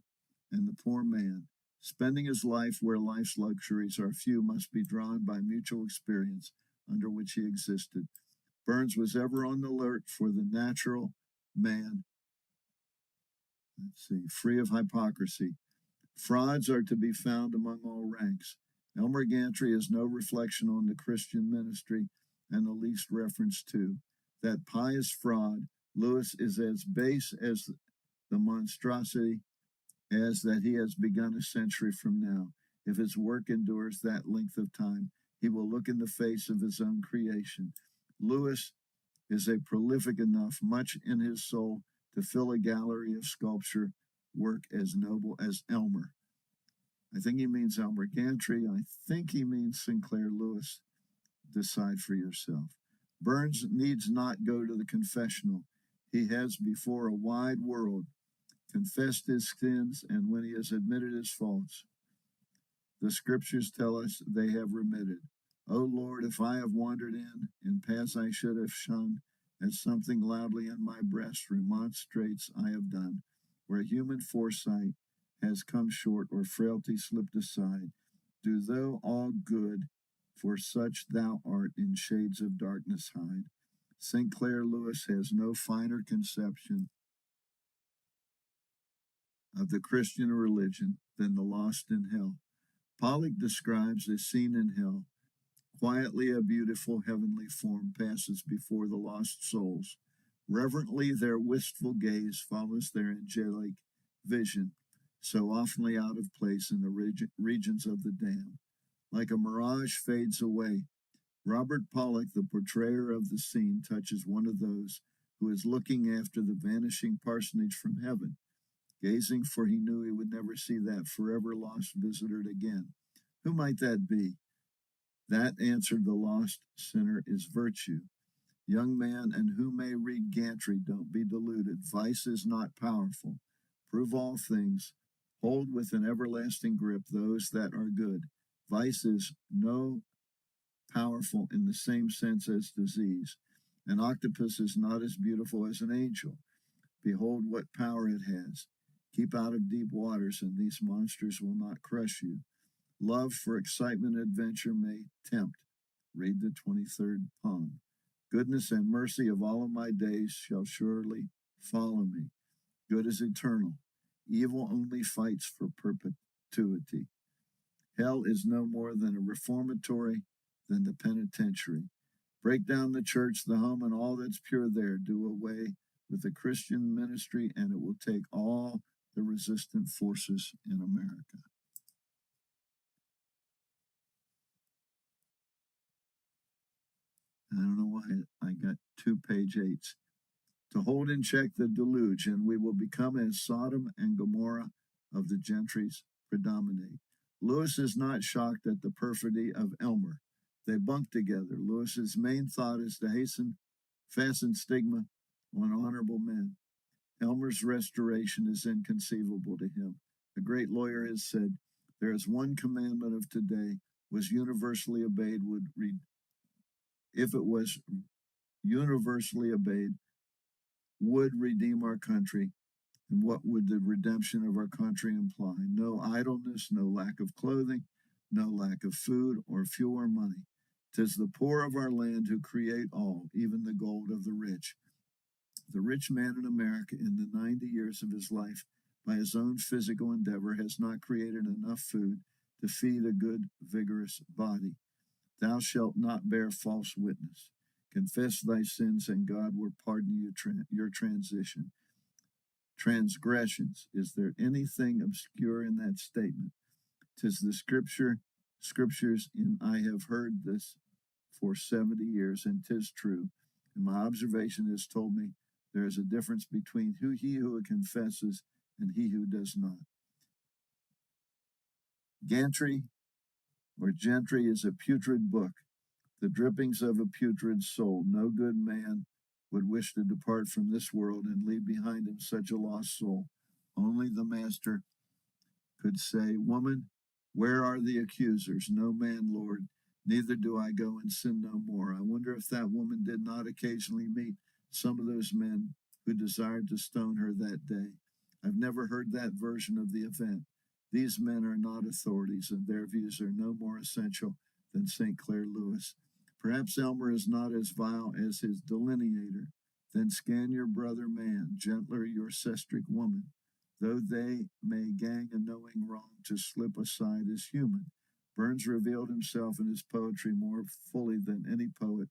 and the poor man, spending his life where life's luxuries are few, must be drawn by mutual experience under which he existed. Burns was ever on the alert for the natural man, free of hypocrisy. Frauds are to be found among all ranks. Elmer Gantry is no reflection on the Christian ministry, and the least reference to that pious fraud. Lewis is as base as the monstrosity as that he has begun a century from now. If his work endures that length of time, he will look in the face of his own creation. Lewis is a prolific enough, much in his soul, to fill a gallery of sculpture work as noble as Elmer. I think he means Elmer Gantry. I think he means Sinclair Lewis. Decide for yourself. Burns needs not go to the confessional. He has before a wide world confessed his sins, and when he has admitted his faults, the scriptures tell us they have remitted. O Lord, if I have wandered in paths I should have shunned, as something loudly in my breast remonstrates I have done, where human foresight has come short or frailty slipped aside, do thou all good, for such thou art, in shades of darkness hide. Sinclair Lewis has no finer conception of the Christian religion than the lost in hell. Pollock describes a scene in hell. Quietly a beautiful heavenly form passes before the lost souls. Reverently their wistful gaze follows their angelic vision, so oftenly out of place in the regions of the damned. Like a mirage fades away, Robert Pollock, the portrayer of the scene, touches one of those who is looking after the vanishing parsonage from heaven, gazing, for he knew he would never see that forever lost visitor again. Who might that be? That, answered the lost sinner, is virtue. Young man, and who may read Gantry, don't be deluded. Vice is not powerful. Prove all things. Hold with an everlasting grip those that are good. Vice is no powerful in the same sense as disease. An octopus is not as beautiful as an angel. Behold what power it has. Keep out of deep waters, and these monsters will not crush you. Love for excitement and adventure may tempt. Read the 23rd poem. Goodness and mercy of all of my days shall surely follow me. Good is eternal. Evil only fights for perpetuity. Hell is no more than a reformatory than the penitentiary. Break down the church, the home, and all that's pure there. Do away with the Christian ministry, and it will take all the resistant forces in America. I don't know why I got 2 page 8s. To hold in check the deluge, and we will become as Sodom and Gomorrah of the gentries predominate. Lewis is not shocked at the perfidy of Elmer. They bunk together. Lewis's main thought is to fasten stigma on honorable men. Elmer's restoration is inconceivable to him. A great lawyer has said, there is one commandment of today was universally obeyed if it was universally obeyed, would redeem our country. And what would the redemption of our country imply? No idleness, no lack of clothing, no lack of food or fuel or money. 'Tis the poor of our land who create all, even the gold of the rich. The rich man in America, in the 90 years of his life, by his own physical endeavor, has not created enough food to feed a good, vigorous body. Thou shalt not bear false witness. Confess thy sins, and God will pardon you your transgressions. Is there anything obscure in that statement? 'Tis the scriptures, and I have heard this for 70 years, and 'tis true. And my observation has told me there is a difference between he who confesses and he who does not. Gantry or Gentry is a putrid book, the drippings of a putrid soul. No good man would wish to depart from this world and leave behind him such a lost soul. Only the Master could say, Woman, where are the accusers? No man, Lord, neither do I go and sin no more. I wonder if that woman did not occasionally meet some of those men who desired to stone her that day. I've never heard that version of the event. These men are not authorities, and their views are no more essential than Sinclair Lewis. Perhaps Elmer is not as vile as his delineator. Then scan your brother man, gentler your sestric woman. Though they may gang a knowing wrong, to slip aside is human. Burns revealed himself in his poetry more fully than any poet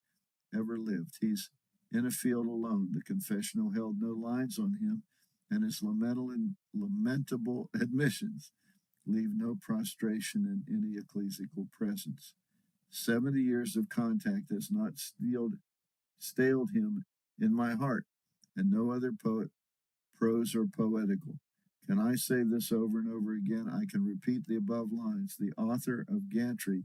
ever lived. He's in a field alone. The confessional held no lines on him, and his lamentable admissions leave no prostration in any ecclesiastical presence. 70 years of contact has not staled him in my heart, and no other poet, prose or poetical. Can I say this over and over again? I can repeat the above lines. The author of Gantry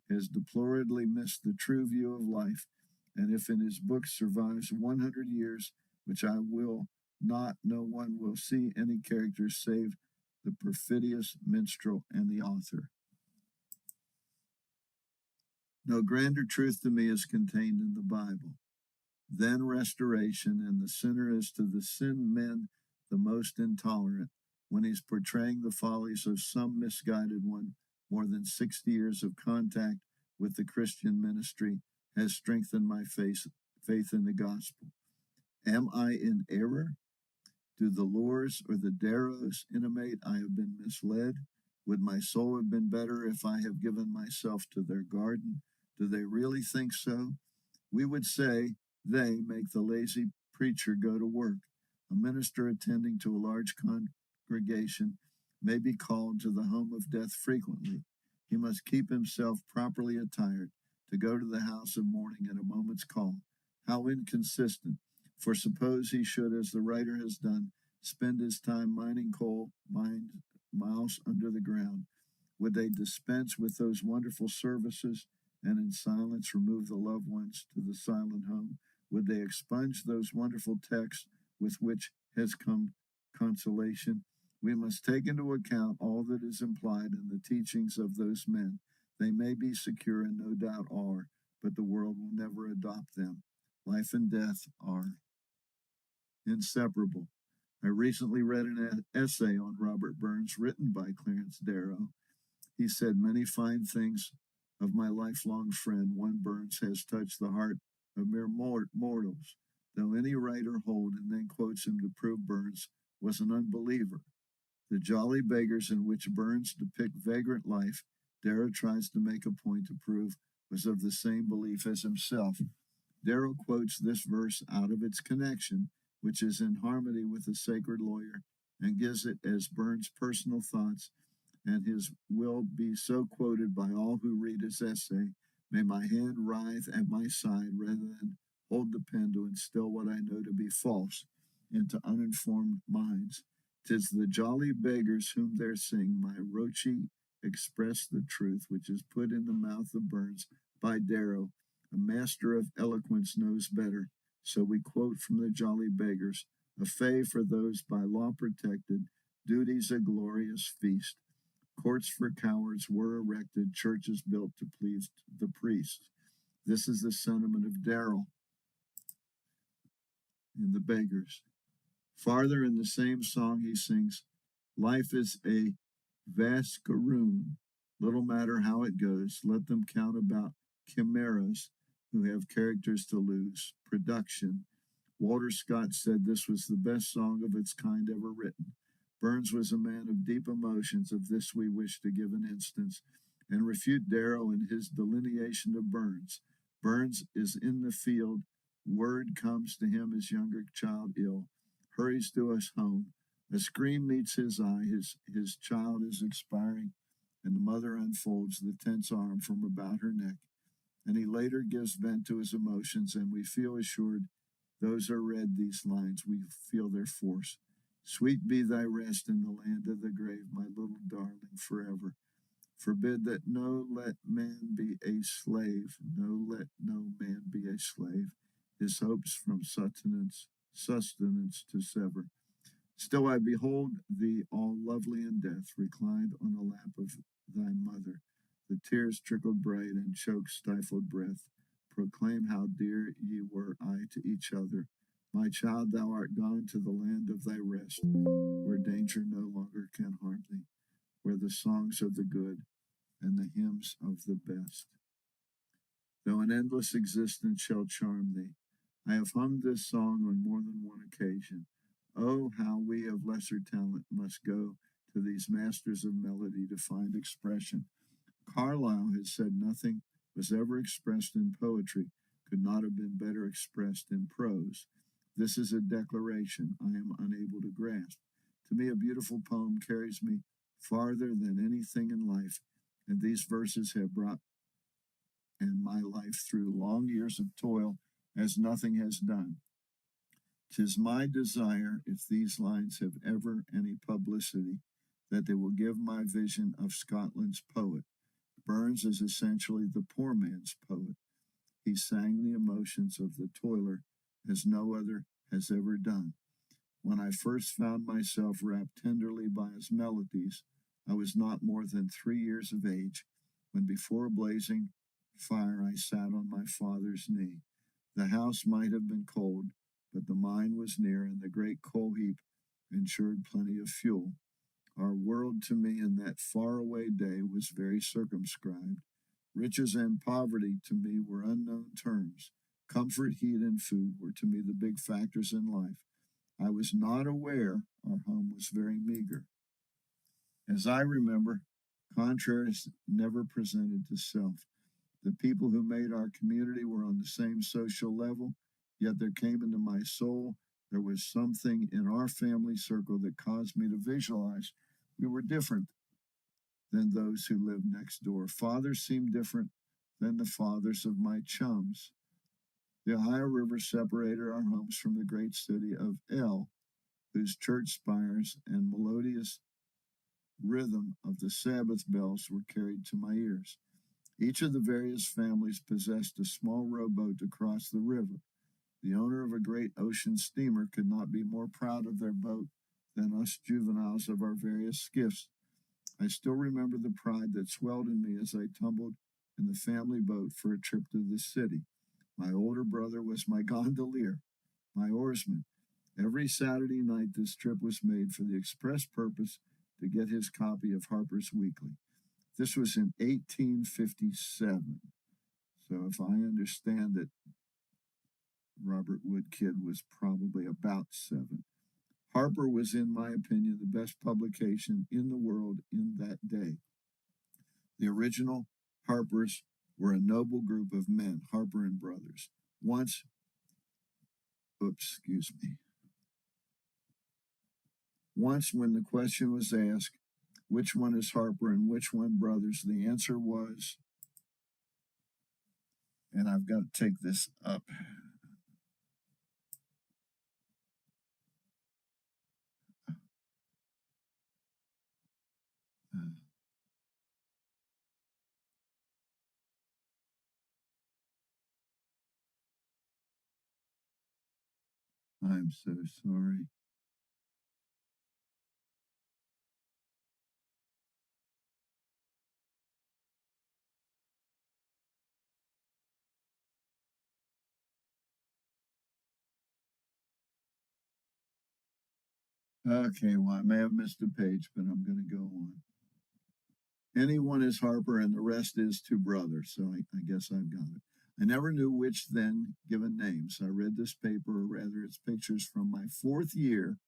has deplorably missed the true view of life, and if in his book survives 100 years, which I will not, no one will see any characters save the perfidious minstrel and the author. No grander truth to me is contained in the Bible. Then restoration, and the sinner is to the sin men the most intolerant when he's portraying the follies of some misguided one. More than 60 years of contact with the Christian ministry has strengthened my faith in the gospel. Am I in error? Do the lures or the Darrows intimate I have been misled? Would my soul have been better if I have given myself to their garden? Do they really think so? We would say they make the lazy preacher go to work. A minister attending to a large congregation may be called to the home of death frequently. He must keep himself properly attired to go to the house of mourning at a moment's call. How inconsistent! For suppose he should, as the writer has done, spend his time mining coal, mined miles under the ground. Would they dispense with those wonderful services and in silence remove the loved ones to the silent home? Would they expunge those wonderful texts with which has come consolation? We must take into account all that is implied in the teachings of those men. They may be secure and no doubt are, but the world will never adopt them. Life and death are inseparable. I recently read an essay on Robert Burns written by Clarence Darrow. He said, "Many fine things of my lifelong friend, one Burns, has touched the heart of mere mortals, though any writer hold and then quotes him to prove Burns was an unbeliever. The jolly beggars in which Burns depict vagrant life, Darrow tries to make a point to prove was of the same belief as himself." Darrow quotes this verse out of its connection, which is in harmony with the sacred lawyer, and gives it as Burns' personal thoughts, and his will be so quoted by all who read his essay. May my hand writhe at my side rather than hold the pen to instill what I know to be false into uninformed minds. 'Tis the jolly beggars whom there sing, my Roche express the truth, which is put in the mouth of Burns by Darrow. A master of eloquence knows better, so we quote from the jolly beggars, a fay for those by law protected, duty's a glorious feast. Courts for cowards were erected, churches built to please the priests. This is the sentiment of Darrow in The Beggars. Farther in the same song he sings, life is a vascaroon. Little matter how it goes, let them count about chimeras who have characters to lose. Production. Walter Scott said this was the best song of its kind ever written. Burns was a man of deep emotions. Of this we wish to give an instance, and refute Darrow in his delineation of Burns. Burns is in the field. Word comes to him, his younger child ill. Hurries to us home. A scream meets his eye. His child is expiring, and the mother unfolds the tense arm from about her neck. And he later gives vent to his emotions, and we feel assured those are read these lines, we feel their force. Sweet be thy rest in the land of the grave, my little darling, forever. Forbid that let man be a slave, let no man be a slave, his hopes from sustenance to sever. Still I behold thee all lovely in death, reclined on the lap of thy mother. The tears trickled bright and choked stifled breath. Proclaim how dear ye were I to each other. My child, thou art gone to the land of thy rest, where danger no longer can harm thee, where the songs of the good and the hymns of the best. Though an endless existence shall charm thee, I have hummed this song on more than one occasion. Oh, how we of lesser talent must go to these masters of melody to find expression. Carlyle has said nothing was ever expressed in poetry could not have been better expressed in prose. This is a declaration I am unable to grasp. To me, a beautiful poem carries me farther than anything in life, and these verses have brought in my life through long years of toil as nothing has done. 'Tis my desire, if these lines have ever any publicity, that they will give my vision of Scotland's poet. Burns is essentially the poor man's poet. He sang the emotions of the toiler as no other has ever done. When I first found myself wrapped tenderly by his melodies, I was not more than 3 years of age, when before a blazing fire I sat on my father's knee. The house might have been cold, but the mine was near, and the great coal heap ensured plenty of fuel. Our world to me in that far-away day was very circumscribed. Riches and poverty to me were unknown terms. Comfort, heat, and food were to me the big factors in life. I was not aware our home was very meager. As I remember, contraries never presented to self. The people who made our community were on the same social level, Yet there came into my soul, there was something in our family circle that caused me to visualize we were different than those who lived next door. Fathers seemed different than the fathers of my chums. The Ohio River separated our homes from the great city of El, whose church spires and melodious rhythm of the Sabbath bells were carried to my ears. Each of the various families possessed a small rowboat to cross the river. The owner of a great ocean steamer could not be more proud of their boat than us juveniles of our various skiffs. I still remember the pride that swelled in me as I tumbled in the family boat for a trip to the city. My older brother was my gondolier, my oarsman. Every Saturday night this trip was made for the express purpose to get his copy of Harper's Weekly. This was in 1857. So if I understand it, Robert Wood Kidd was probably about 7. Harper was, in my opinion, the best publication in the world in that day. The original Harpers were a noble group of men, Harper and Brothers. Once, when the question was asked, which one is Harper and which one Brothers, the answer was, and I've got to take this up. I'm so sorry. Okay, well, I may have missed a page, but I'm going to go on. Anyone is Harper and the rest is two brothers, so I guess I've got it. I never knew which then given names. I read this paper, or rather its pictures, from my 4th year,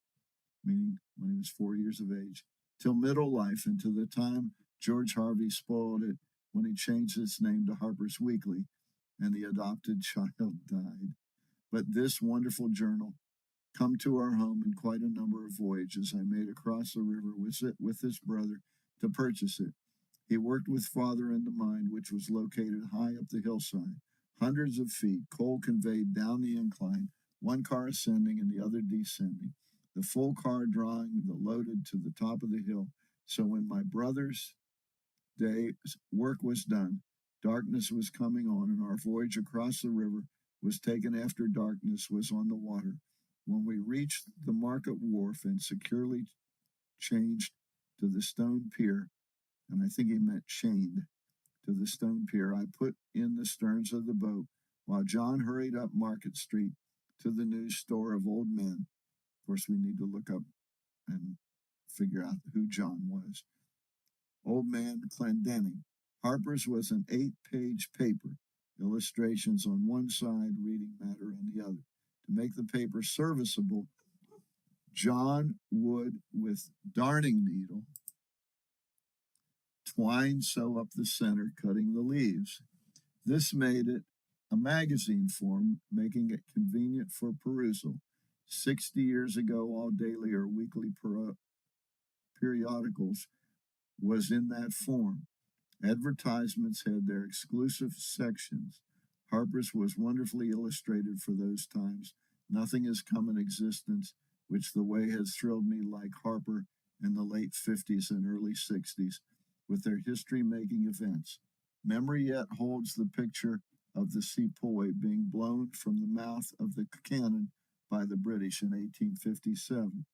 meaning when he was 4 years of age, till middle life and to the time George Harvey spoiled it when he changed its name to Harper's Weekly and the adopted child died. But this wonderful journal come to our home in quite a number of voyages I made across the river with his brother to purchase it. He worked with father in the mine, which was located high up the hillside, hundreds of feet, coal conveyed down the incline, one car ascending and the other descending, the full car drawing the loaded to the top of the hill. So when my brother's day's work was done, darkness was coming on, and our voyage across the river was taken after darkness was on the water. When we reached the market wharf and securely changed to the stone pier, and I think he meant chained to the stone pier, I put in the sterns of the boat while John hurried up Market Street to the news store of old men. Of course, we need to look up and figure out who John was. Old man Clendenning. Harper's was an 8-page paper, illustrations on one side, reading matter on the other. To make the paper serviceable, John would, with darning needle, twine sew up the center, cutting the leaves. This made it a magazine form, making it convenient for perusal. 60 years ago, all daily or weekly periodicals was in that form. Advertisements had their exclusive sections. Harper's was wonderfully illustrated for those times. Nothing has come in existence which the way has thrilled me like Harper in the late 50s and early 60s with their history-making events. Memory yet holds the picture of the sepoy being blown from the mouth of the cannon by the British in 1857.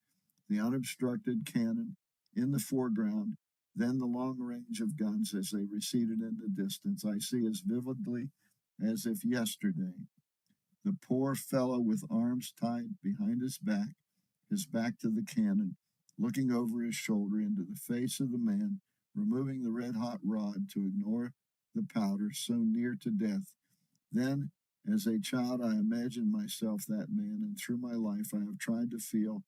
The unobstructed cannon in the foreground, then the long range of guns as they receded in the distance, I see as vividly as if yesterday. The poor fellow with arms tied behind his back to the cannon, looking over his shoulder into the face of the man, removing the red-hot rod to ignore the powder, so near to death. Then, as a child, I imagined myself that man, and through my life I have tried to feel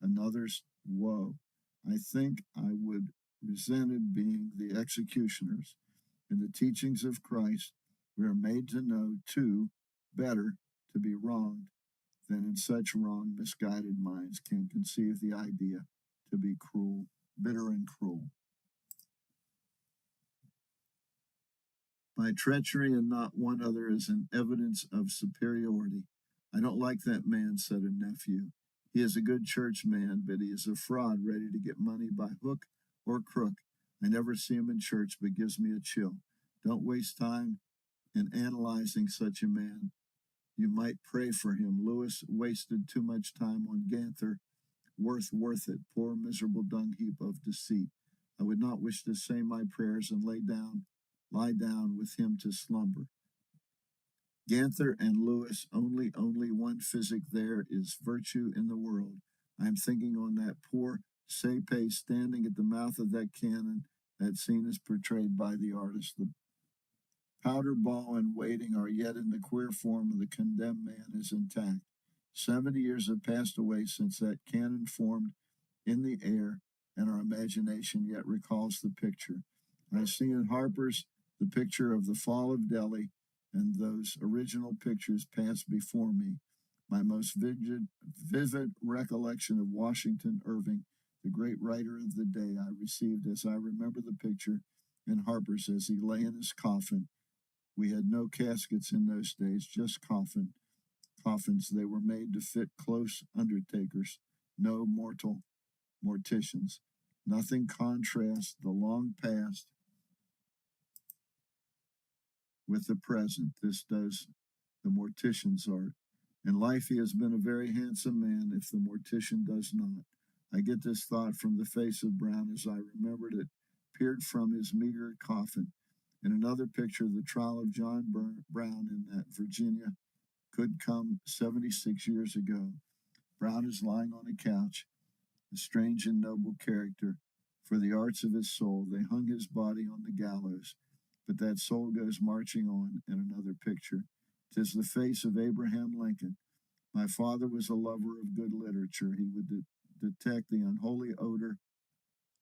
another's woe. I think I would resented being the executioners. In the teachings of Christ, we are made to know, too, better to be wronged than in such wrong, misguided minds can conceive the idea to be cruel, bitter and cruel. My treachery and not one other is an evidence of superiority. I don't like that man, said a nephew. He is a good church man, but he is a fraud ready to get money by hook or crook. I never see him in church, but gives me a chill. Don't waste time in analyzing such a man. You might pray for him. Lewis wasted too much time on Ganther. Worth it. Poor miserable dung heap of deceit. I would not wish to say my prayers and lie down with him to slumber. Ganther and Lewis, only one physic there is virtue in the world. I am thinking on that poor Sepe standing at the mouth of that cannon. That scene is portrayed by the artist. The powder ball and waiting are yet in the queer form of the condemned man is intact. 70 years have passed away since that cannon formed in the air, and our imagination yet recalls the picture. I see in Harper's the picture of the fall of Delhi, and those original pictures pass before me. My most vivid recollection of Washington Irving, the great writer of the day, I received as I remember the picture in Harper's as he lay in his coffin. We had no caskets in those days, just coffins. They were made to fit close undertakers, no morticians. Nothing contrasts the long past with the present. This does the mortician's art. In life he has been a very handsome man, if the mortician does not. I get this thought from the face of Brown as I remembered it peered from his meager coffin. In another picture, the trial of John Brown in that Virginia could come 76 years ago. Brown is lying on a couch, a strange and noble character. For the arts of his soul, they hung his body on the gallows, but that soul goes marching on in another picture. 'Tis the face of Abraham Lincoln. My father was a lover of good literature. He would detect the unholy odor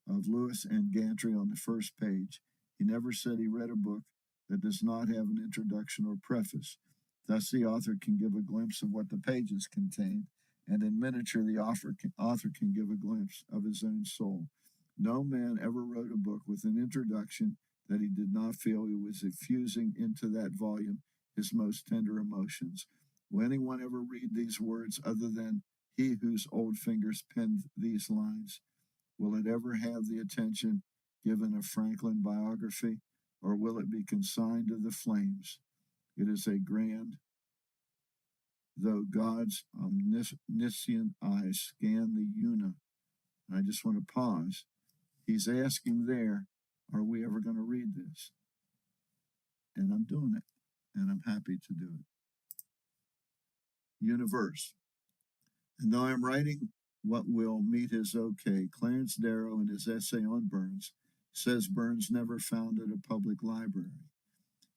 of Lewis and Gantry on the first page. He never said he read a book that does not have an introduction or preface. Thus the author can give a glimpse of what the pages contain, and in miniature the author can give a glimpse of his own soul. No man ever wrote a book with an introduction that he did not feel he was infusing into that volume his most tender emotions. Will anyone ever read these words other than he whose old fingers penned these lines? Will it ever have the attention given a Franklin biography, or will it be consigned to the flames? It is a grand, though God's omniscient eyes scan the una. I just want to pause. He's asking there, are we ever going to read this? And I'm doing it, and I'm happy to do it. Universe. And though I'm writing what will meet his okay, Clarence Darrow, in his essay on Burns, says Burns never founded a public library.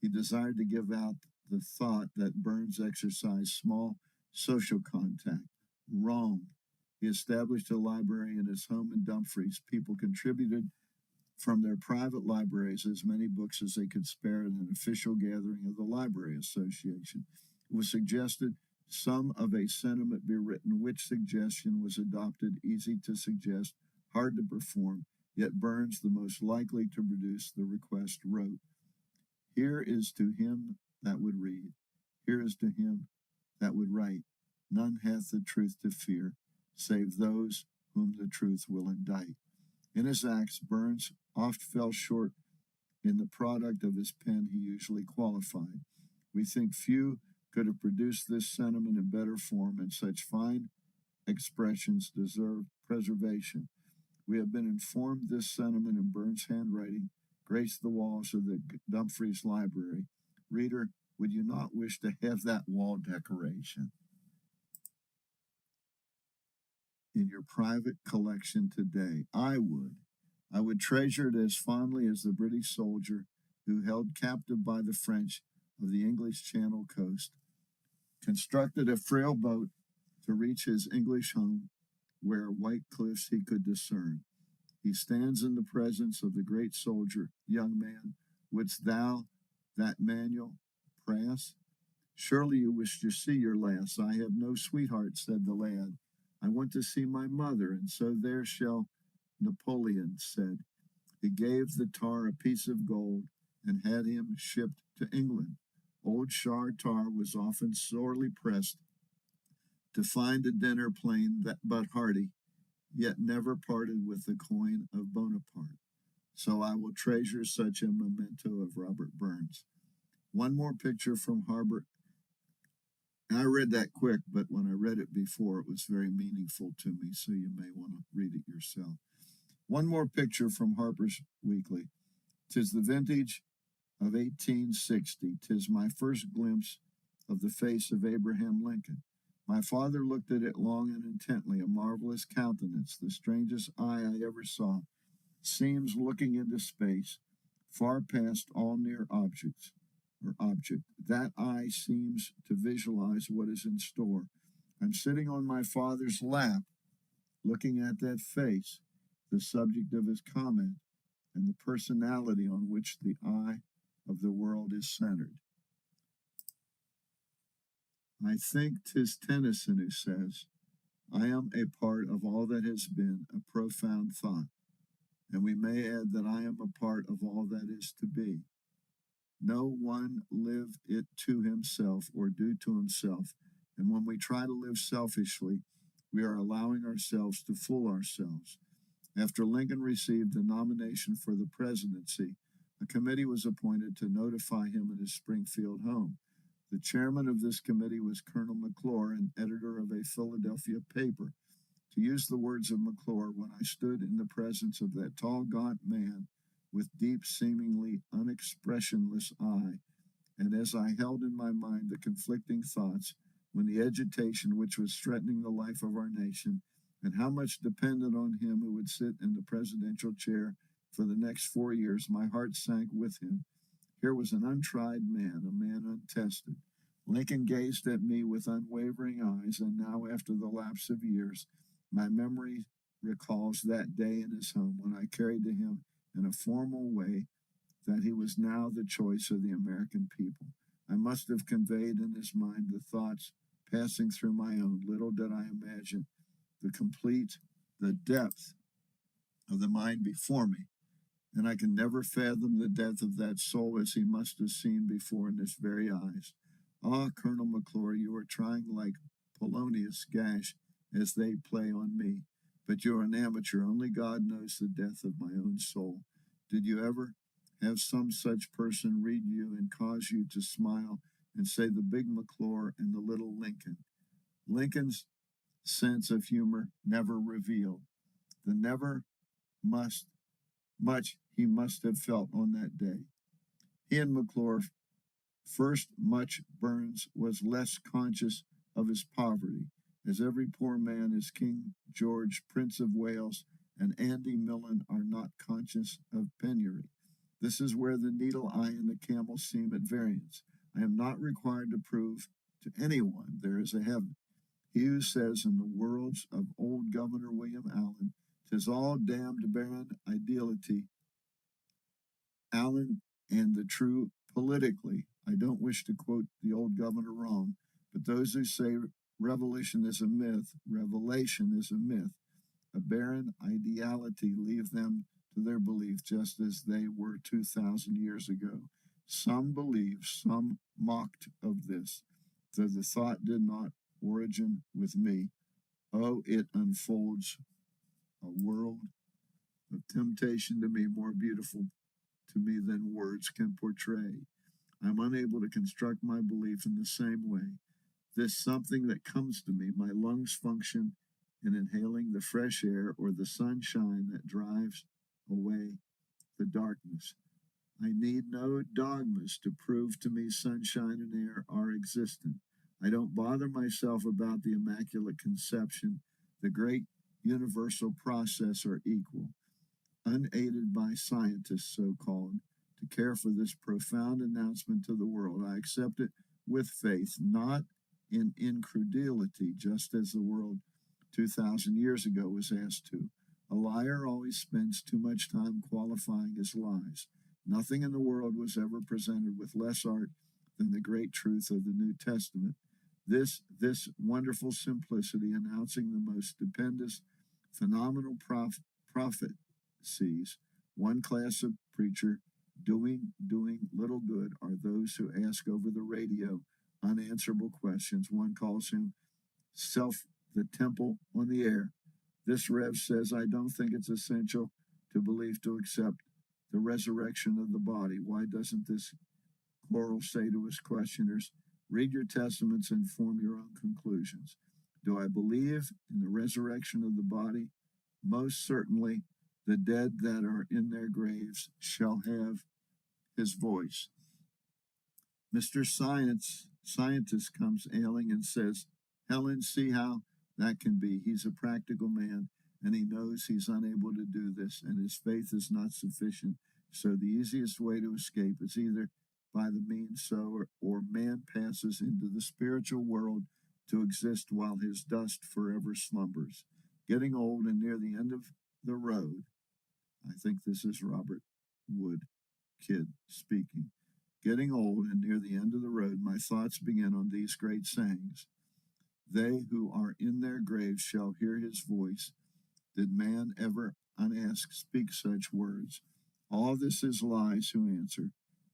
He desired to give out the thought that Burns exercised small social contact. Wrong. He established a library in his home in Dumfries. People contributed from their private libraries as many books as they could spare at an official gathering of the Library Association. It was suggested some of a sentiment be written, which suggestion was adopted, easy to suggest, hard to perform, yet Burns, the most likely to produce the request, wrote, "Here is to him that would read, here is to him that would write. None hath the truth to fear, save those whom the truth will indict." In his acts, Burns oft fell short in the product of his pen he usually qualified. We think few could have produced this sentiment in better form, and such fine expressions deserve preservation. We have been informed this sentiment in Burns' handwriting graced the walls of the Dumfries Library. Reader, would you not wish to have that wall decoration in your private collection today? I would. I would treasure it as fondly as the British soldier who, held captive by the French of the English Channel coast, constructed a frail boat to reach his English home, where white cliffs he could discern. He stands in the presence of the great soldier. Young man, wouldst thou that manual press? Surely you wish to see your lass. I have no sweetheart, said the lad. I want to see my mother, and so there shall Napoleon said. He gave the tar a piece of gold and had him shipped to England. Old Shar Tar was often sorely pressed to find a dinner plain but hearty, yet never parted with the coin of Bonaparte. So I will treasure such a memento of Robert Burns. One more picture from Harbor. I read that quick, but when I read it before, it was very meaningful to me, so you may want to read it yourself. One more picture from Harper's Weekly. 'Tis the vintage of 1860. 'Tis my first glimpse of the face of Abraham Lincoln. My father looked at it long and intently, a marvelous countenance, the strangest eye I ever saw, seems looking into space, far past all near object. That eye seems to visualize what is in store. I'm sitting on my father's lap, looking at that face, the subject of his comment, and the personality on which the eye of the world is centered. I think 'tis Tennyson who says, I am a part of all that has been, a profound thought, and we may add that I am a part of all that is to be. No one live it to himself or do to himself, and when we try to live selfishly, we are allowing ourselves to fool ourselves. After Lincoln received the nomination for the presidency, a committee was appointed to notify him at his Springfield home. The chairman of this committee was Colonel McClure, an editor of a Philadelphia paper. To use the words of McClure, when I stood in the presence of that tall, gaunt man with deep, seemingly unexpressionless eye, and as I held in my mind the conflicting thoughts, when the agitation which was threatening the life of our nation, and how much depended on him who would sit in the presidential chair for the next 4 years, my heart sank with him. Here was an untried man, a man untested. Lincoln gazed at me with unwavering eyes, and now, after the lapse of years, my memory recalls that day in his home when I carried to him in a formal way that he was now the choice of the American people. I must have conveyed in his mind the thoughts passing through my own. Little did I imagine the depth of the mind before me, and I can never fathom the depth of that soul as he must have seen before in his very eyes. Ah, Colonel McClure, you are trying like Polonius Gash as they play on me, but you're an amateur. Only God knows the depth of my own soul. Did you ever have some such person read you and cause you to smile and say the big McClure and the little Lincoln? Lincoln's sense of humor never revealed. The never must much he must have felt on that day. He and McClure first much Burns was less conscious of his poverty, as every poor man is King George, Prince of Wales, and Andy Millen are not conscious of penury. This is where the needle eye and the camel seem at variance. I am not required to prove to anyone there is a heaven. He who says in the words of old Governor William Allen, "'Tis all damned barren ideality," Allen and the true politically, I don't wish to quote the old governor wrong, but those who say revelation is a myth, a barren ideality, leave them to their belief just as they were 2,000 years ago. Some believe, some mocked of this, though the thought did not origin with me. Oh, it unfolds a world of temptation to me more beautiful to me than words can portray. I am unable to construct my belief in the same way. This something that comes to me, my lungs function in inhaling the fresh air or the sunshine that drives away the darkness. I need no dogmas to prove to me sunshine and air are existent. I don't bother myself about the Immaculate Conception, the great universal process are equal, unaided by scientists, so-called, to care for this profound announcement to the world. I accept it with faith, not in incredulity, just as the world 2,000 years ago was asked to. A liar always spends too much time qualifying his lies. Nothing in the world was ever presented with less art than the great truth of the New Testament. This wonderful simplicity, announcing the most stupendous, phenomenal prophecies. One class of preacher doing little good are those who ask over the radio unanswerable questions. One calls him self the temple on the air. This Rev says, I don't think it's essential to believe to accept the resurrection of the body. Why doesn't this Quarles say to his questioners, read your testaments and form your own conclusions? Do I believe in the resurrection of the body? Most certainly, the dead that are in their graves shall have his voice. Mr. Scientist comes ailing and says, Helen, see how that can be. He's a practical man, and he knows he's unable to do this, and his faith is not sufficient. So the easiest way to escape is either by the means so, or man passes into the spiritual world to exist while his dust forever slumbers. Getting old and near the end of the road, I think this is Robert Wood Kidd speaking. Getting old and near the end of the road, my thoughts begin on these great sayings. They who are in their graves shall hear his voice. Did man ever unasked speak such words? All this is lies who answer.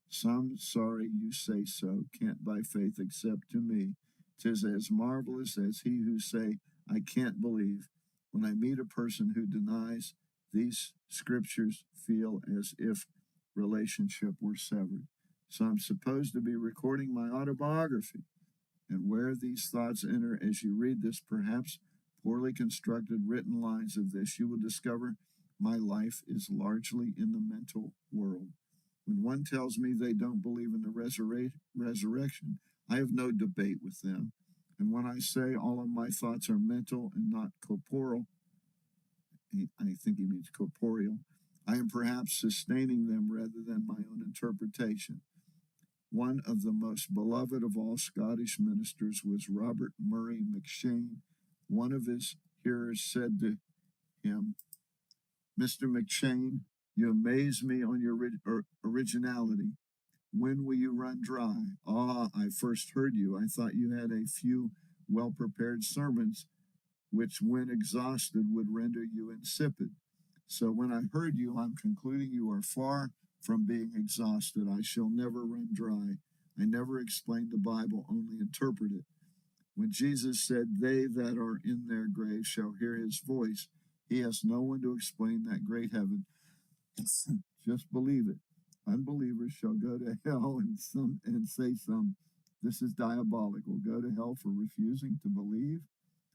Some, sorry you say so, can't by faith accept to me. 'Tis as marvelous as he who say, I can't believe. When I meet a person who denies these scriptures, feel as if relationship were severed. So I'm supposed to be recording my autobiography. And where these thoughts enter as you read this, perhaps poorly constructed written lines of this, you will discover my life is largely in the mental world. When one tells me they don't believe in the resurrection, I have no debate with them. And when I say all of my thoughts are mental and not corporeal, I think he means corporeal, I am perhaps sustaining them rather than my own interpretation. One of the most beloved of all Scottish ministers was Robert Murray McCheyne. One of his hearers said to him, Mr. McCheyne, you amaze me on your originality. When will you run dry? Ah, I first heard you. I thought you had a few well-prepared sermons, which when exhausted would render you insipid. So when I heard you, I'm concluding you are far from being exhausted. I shall never run dry. I never explain the Bible, only interpret it. When Jesus said, they that are in their graves shall hear his voice, he has no one to explain that great heaven. Just believe it. Unbelievers shall go to hell and say some, this is diabolical. Go to hell for refusing to believe?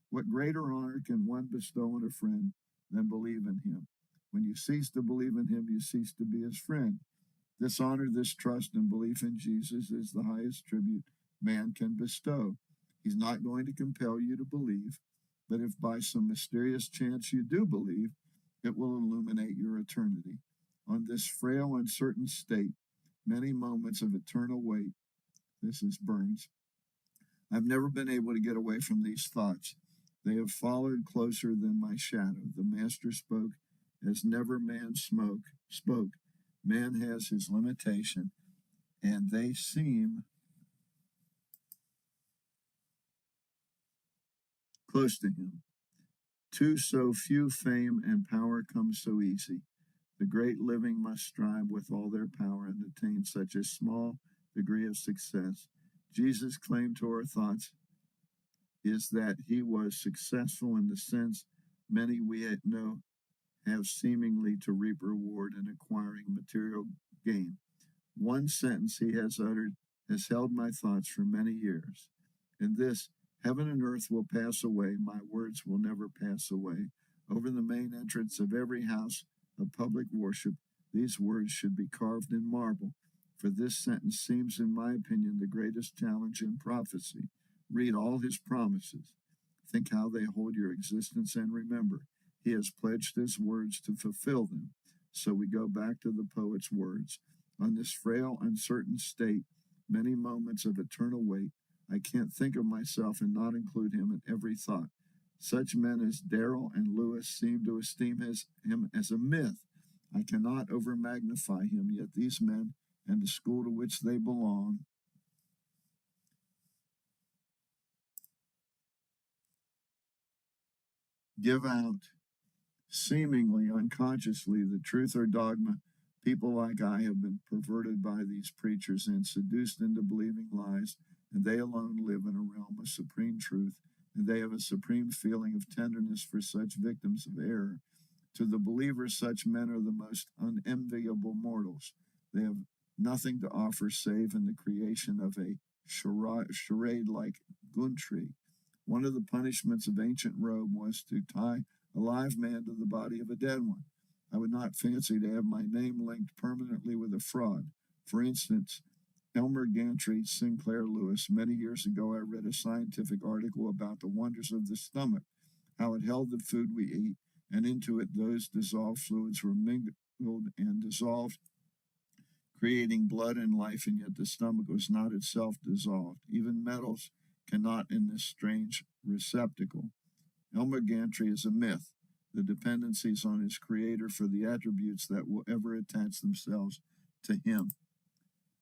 What greater honor can one bestow on a friend than believe in him? When you cease to believe in him, you cease to be his friend. This honor, this trust and belief in Jesus is the highest tribute man can bestow. He's not going to compel you to believe, but if by some mysterious chance you do believe, it will illuminate your eternity. On this frail, uncertain state, many moments of eternal wait. This is Burns. I've never been able to get away from these thoughts. They have followed closer than my shadow. The Master spoke as never man spoke. Man has his limitation, and they seem close to him. To so few fame and power come so easy. The great living must strive with all their power and attain such a small degree of success. Jesus' claim to our thoughts is that he was successful in the sense many we know have seemingly to reap reward in acquiring material gain. One sentence he has uttered has held my thoughts for many years. In this, heaven and earth will pass away, my words will never pass away. Over the main entrance of every house of public worship, these words should be carved in marble, for this sentence seems, in my opinion, the greatest challenge in prophecy. Read all his promises. Think how they hold your existence, and remember, he has pledged his words to fulfill them. So we go back to the poet's words. On this frail, uncertain state, many moments of eternal wait, I can't think of myself and not include him in every thought. Such men as Darrell and Lewis seem to esteem him as a myth. I cannot over-magnify him, yet these men and the school to which they belong give out, seemingly unconsciously, the truth or dogma. People like I have been perverted by these preachers and seduced into believing lies, and they alone live in a realm of supreme truth, and they have a supreme feeling of tenderness for such victims of error. To the believer, such men are the most unenviable mortals. They have nothing to offer save in the creation of a charade like Guntry. One of the punishments of ancient Rome was to tie a live man to the body of a dead one. I would not fancy to have my name linked permanently with a fraud. For instance, Elmer Gantry, Sinclair Lewis. Many years ago, I read a scientific article about the wonders of the stomach, how it held the food we eat, and into it those dissolved fluids were mingled and dissolved, creating blood and life, and yet the stomach was not itself dissolved. Even metals cannot in this strange receptacle. Elmer Gantry is a myth. The dependencies on his creator for the attributes that will ever attach themselves to him.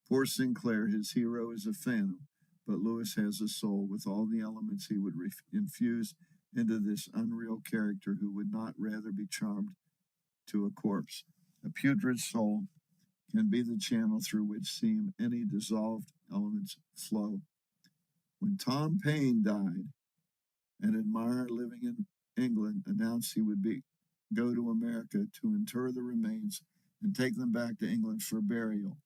Poor Sinclair, his hero, is a phantom, but Lewis has a soul with all the elements he would infuse into this unreal character who would not rather be charmed to a corpse. A putrid soul can be the channel through which seem any dissolved elements flow. When Tom Paine died, an admirer living in England announced he would go to America to inter the remains and take them back to England for burial.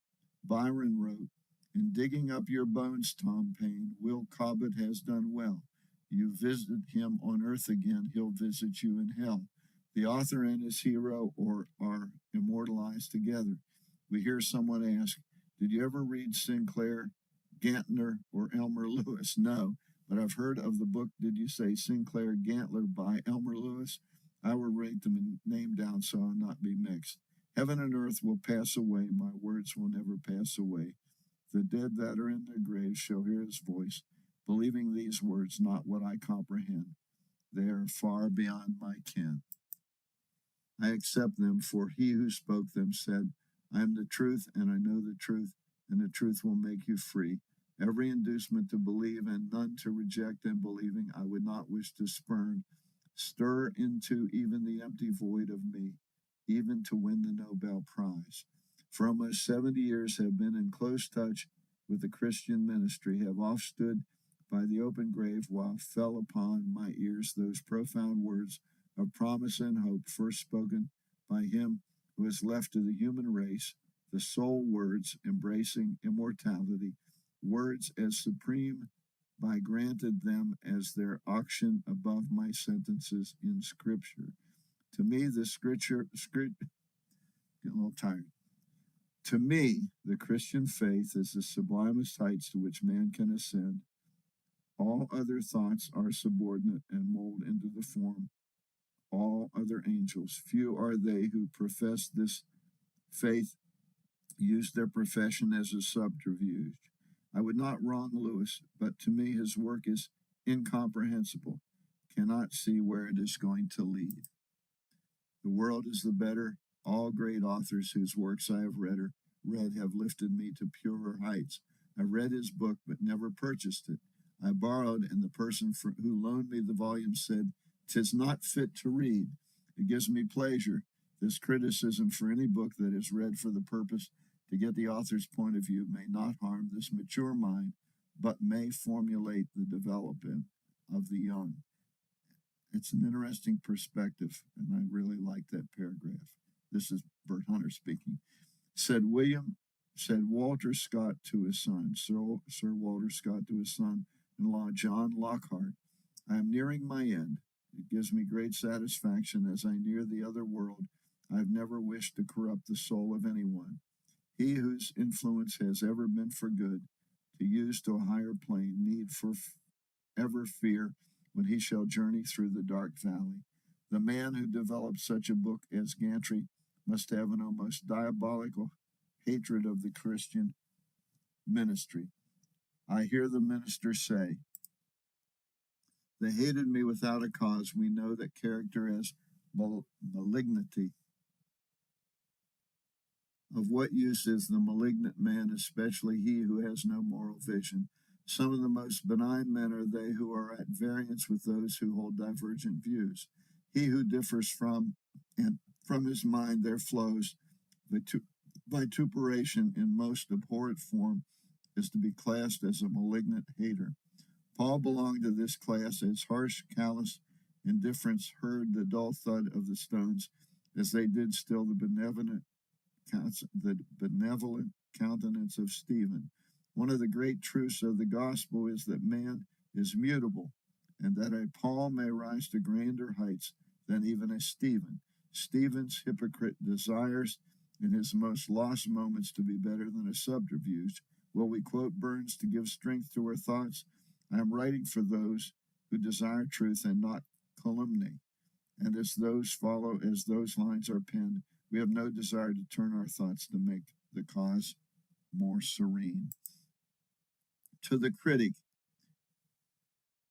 Byron wrote, "In digging up your bones, Tom Paine, Will Cobbett has done well. You visited him on earth again, he'll visit you in hell." The author and his hero are immortalized together. We hear someone ask, "Did you ever read Sinclair, Gantner, or Elmer Lewis?" No, but I've heard of the book, did you say Sinclair Gantler by Elmer Lewis? I will write them and name down so I'll not be mixed. Heaven and earth will pass away, my words will never pass away. The dead that are in their graves shall hear his voice, believing these words, not what I comprehend. They are far beyond my ken. I accept them, for he who spoke them said, I am the truth, and I know the truth, and the truth will make you free. Every inducement to believe and none to reject in believing I would not wish to spurn, stir into even the empty void of me, even to win the Nobel Prize. For almost 70 years have been in close touch with the Christian ministry, have oft stood by the open grave while fell upon my ears those profound words of promise and hope first spoken by him who has left to the human race the sole words embracing immortality, words as supreme by granted them as their auction above my sentences in Scripture. To me, the Scripture, getting a little tired. To me, the Christian faith is the sublimest heights to which man can ascend. All other thoughts are subordinate and mold into the form all other angels. Few are they who profess this faith, use their profession as a subterfuge. I would not wrong Lewis, but to me his work is incomprehensible. Cannot see where it is going to lead. The world is the better. All great authors whose works I have read have lifted me to purer heights. I read his book, but never purchased it. I borrowed, and the person who loaned me the volume said, "'Tis not fit to read." It gives me pleasure. This criticism for any book that is read for the purpose to get the author's point of view may not harm this mature mind, but may formulate the development of the young. It's an interesting perspective, and I really like that paragraph. This is Bert Hunter speaking. Said Walter Scott to his son, Sir Walter Scott to his son-in-law, John Lockhart, I am nearing my end. It gives me great satisfaction as I near the other world. I have never wished to corrupt the soul of anyone. He whose influence has ever been for good, to use to a higher plane, need for ever fear when he shall journey through the dark valley. The man who developed such a book as Gantry must have an almost diabolical hatred of the Christian ministry. I hear the minister say, they hated me without a cause. We know that character has malignity. Of what use is the malignant man, especially he who has no moral vision? Some of the most benign men are they who are at variance with those who hold divergent views. He who differs from and from his mind there flows vituperation in most abhorrent form is to be classed as a malignant hater. Paul belonged to this class as harsh, callous indifference heard the dull thud of the stones as they did still the benevolent countenance of Stephen. One of the great truths of the gospel is that man is mutable, and that a Paul may rise to grander heights than even a Stephen. Stephen's hypocrite desires in his most lost moments to be better than a subterfuge. Will we quote Burns to give strength to our thoughts? I am writing for those who desire truth and not calumny. And as those lines are penned, we have no desire to turn our thoughts to make the cause more serene. To the critic,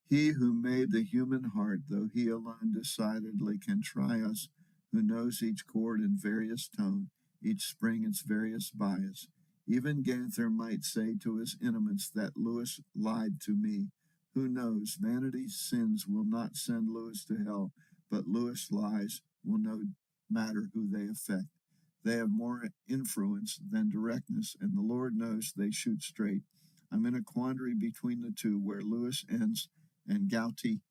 he who made the human heart, though he alone decidedly can try us, who knows each chord in various tone, each spring its various bias. Even Ganther might say to his intimates that Lewis lied to me. Who knows? Vanity's sins will not send Lewis to hell, but Lewis lies will no matter who they affect. They have more influence than directness, and the Lord knows they shoot straight. I'm in a quandary between the two, where Lewis ends and Gouty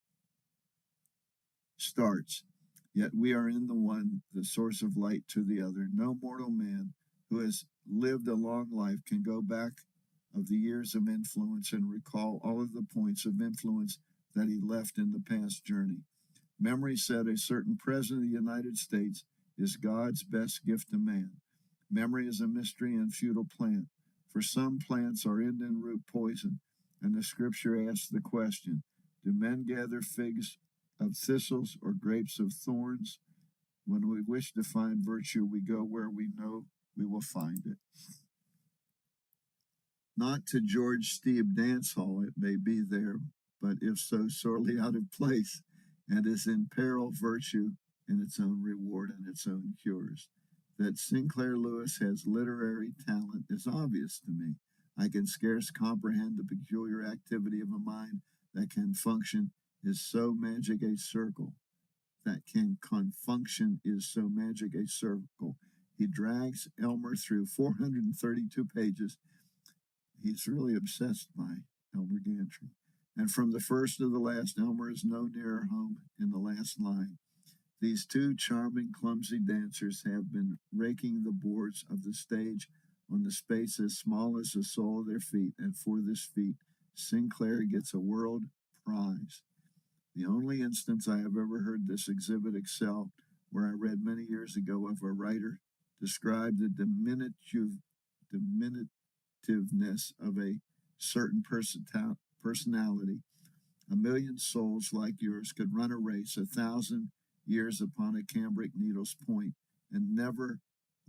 starts. Yet we are in the one, the source of light to the other. No mortal man who has lived a long life can go back of the years of influence and recall all of the points of influence that he left in the past journey. Memory said a certain president of the United States is God's best gift to man. Memory is a mystery and futile plant. For some plants are end and root poison, and the scripture asks the question, do men gather figs of thistles or grapes of thorns? When we wish to find virtue, we go where we know we will find it. Not to George Steve dance hall, it may be there, but if so, sorely out of place, and is in peril virtue in its own reward and its own cures. That Sinclair Lewis has literary talent is obvious to me. I can scarce comprehend the peculiar activity of a mind that can function is so magic a circle. He drags Elmer through 432 pages. He's really obsessed by Elmer Gantry. And from the first to the last, Elmer is no nearer home in the last line. These two charming, clumsy dancers have been raking the boards of the stage on the space as small as the sole of their feet, and for this feat, Sinclair gets a world prize. The only instance I have ever heard this exhibit excel, where I read many years ago of a writer describe the diminutiveness of a certain personality. A million souls like yours could run a race 1,000 years upon a cambric needle's point and never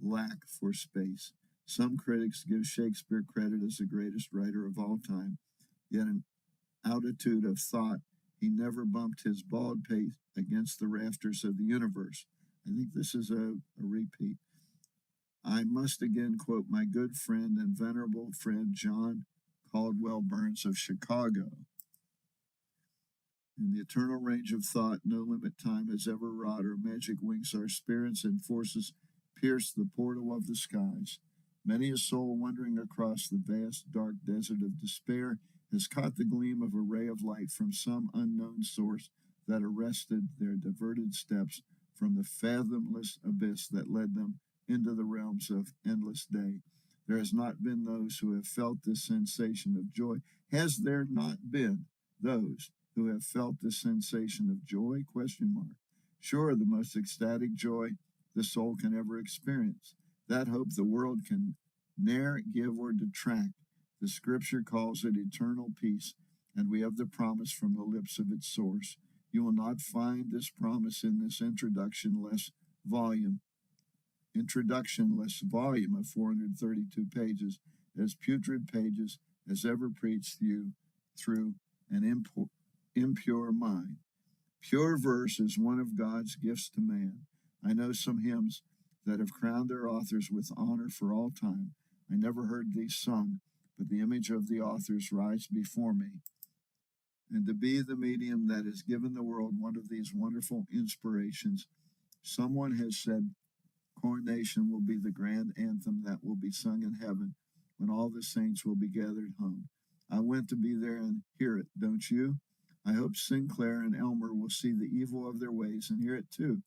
lack for space. Some critics give Shakespeare credit as the greatest writer of all time, yet in altitude of thought, he never bumped his bald pate against the rafters of the universe. I think this is a repeat. I must again quote my good friend and venerable friend John Caldwell Burns of Chicago. In the eternal range of thought, no limit time has ever wrought, or magic wings our spirits and forces pierce the portal of the skies. Many a soul wandering across the vast, dark desert of despair has caught the gleam of a ray of light from some unknown source that arrested their diverted steps from the fathomless abyss that led them into the realms of endless day. There has not been those who have felt this sensation of joy. Has there not been those who have felt this sensation of joy? Sure, the most ecstatic joy the soul can ever experience. That hope the world can ne'er give or detract. The scripture calls it eternal peace, and we have the promise from the lips of its source. You will not find this promise in this introductionless volume of 432 pages, as putrid pages as ever preached you through an impure mind. Pure verse is one of God's gifts to man. I know some hymns that have crowned their authors with honor for all time. I never heard these sung, but the image of the authors rides before me, and to be the medium that has given the world one of these wonderful inspirations. Someone has said coronation will be the grand anthem that will be sung in heaven when all the saints will be gathered home. I went to be there and hear it, don't you? I hope Sinclair and Elmer will see the evil of their ways and hear it too.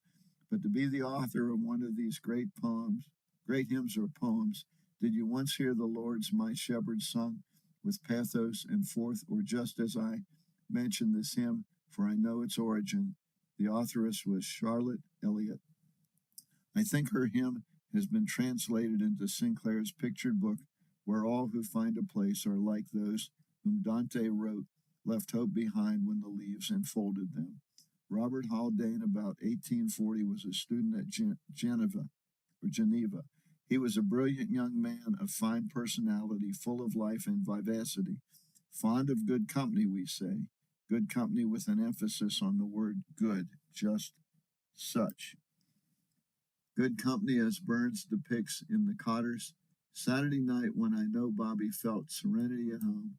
But to be the author of one of these great hymns or poems, did you once hear the Lord's My Shepherd sung with pathos and forth, or just as I mentioned this hymn, for I know its origin? The authoress was Charlotte Elliott. I think her hymn has been translated into Sinclair's pictured book, where all who find a place are like those whom Dante wrote, left hope behind when the leaves enfolded them. Robert Haldane, about 1840, was a student at Geneva. He was a brilliant young man of fine personality, full of life and vivacity, fond of good company, we say, good company with an emphasis on the word good, just such. Good company, as Burns depicts in The Cottars. Saturday night, when I know Bobby felt serenity at home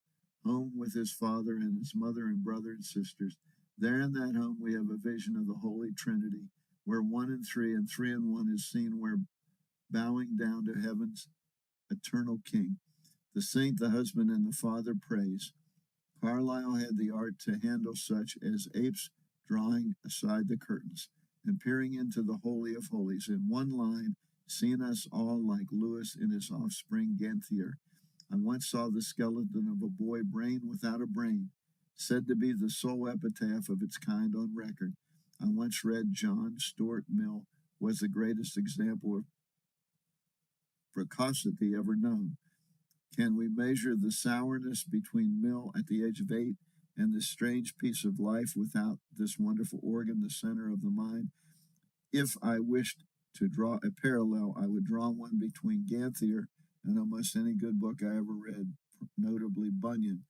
with his father and his mother and brother and sisters. There in that home we have a vision of the Holy Trinity, where 1 and 3 and 3 and 1 is seen, where bowing down to heaven's eternal King. The saint, the husband, and the father praise. Carlyle had the art to handle such as apes drawing aside the curtains and peering into the Holy of Holies. In one line, seeing us all like Lewis in his offspring Ganthier. I once saw the skeleton of a boy, brain without a brain, said to be the sole epitaph of its kind on record. I once read John Stuart Mill was the greatest example of precocity ever known. Can we measure the sourness between Mill at the age of 8 and this strange piece of life without this wonderful organ, the center of the mind? If I wished to draw a parallel, I would draw one between Ganthier and almost any good book I ever read, notably Bunyan.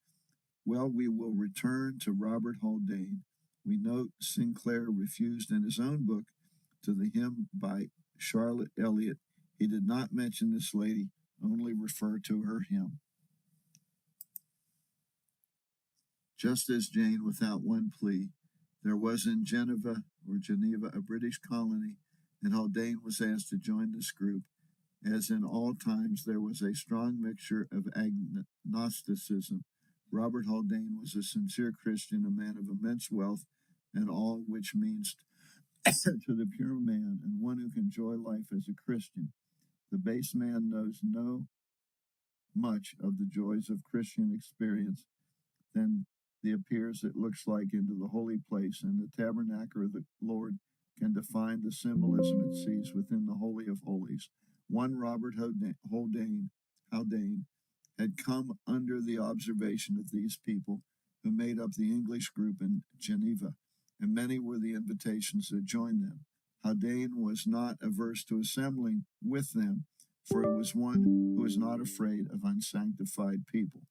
Well, we will return to Robert Haldane. We note Sinclair refused in his own book to the hymn by Charlotte Elliott. He did not mention this lady, only refer to her hymn. Just as Jane, without one plea, there was in Geneva a British colony, and Haldane was asked to join this group. As in all times, there was a strong mixture of agnosticism. Robert Haldane was a sincere Christian, a man of immense wealth, and all which means to the pure man, and one who can enjoy life as a Christian. The base man knows no much of the joys of Christian experience than the appears it looks like into the holy place, and the tabernacle of the Lord can define the symbolism it sees within the Holy of Holies. One Robert Haldane had come under the observation of these people who made up the English group in Geneva, and many were the invitations to join them. Haldane was not averse to assembling with them, for it was one who was not afraid of unsanctified people.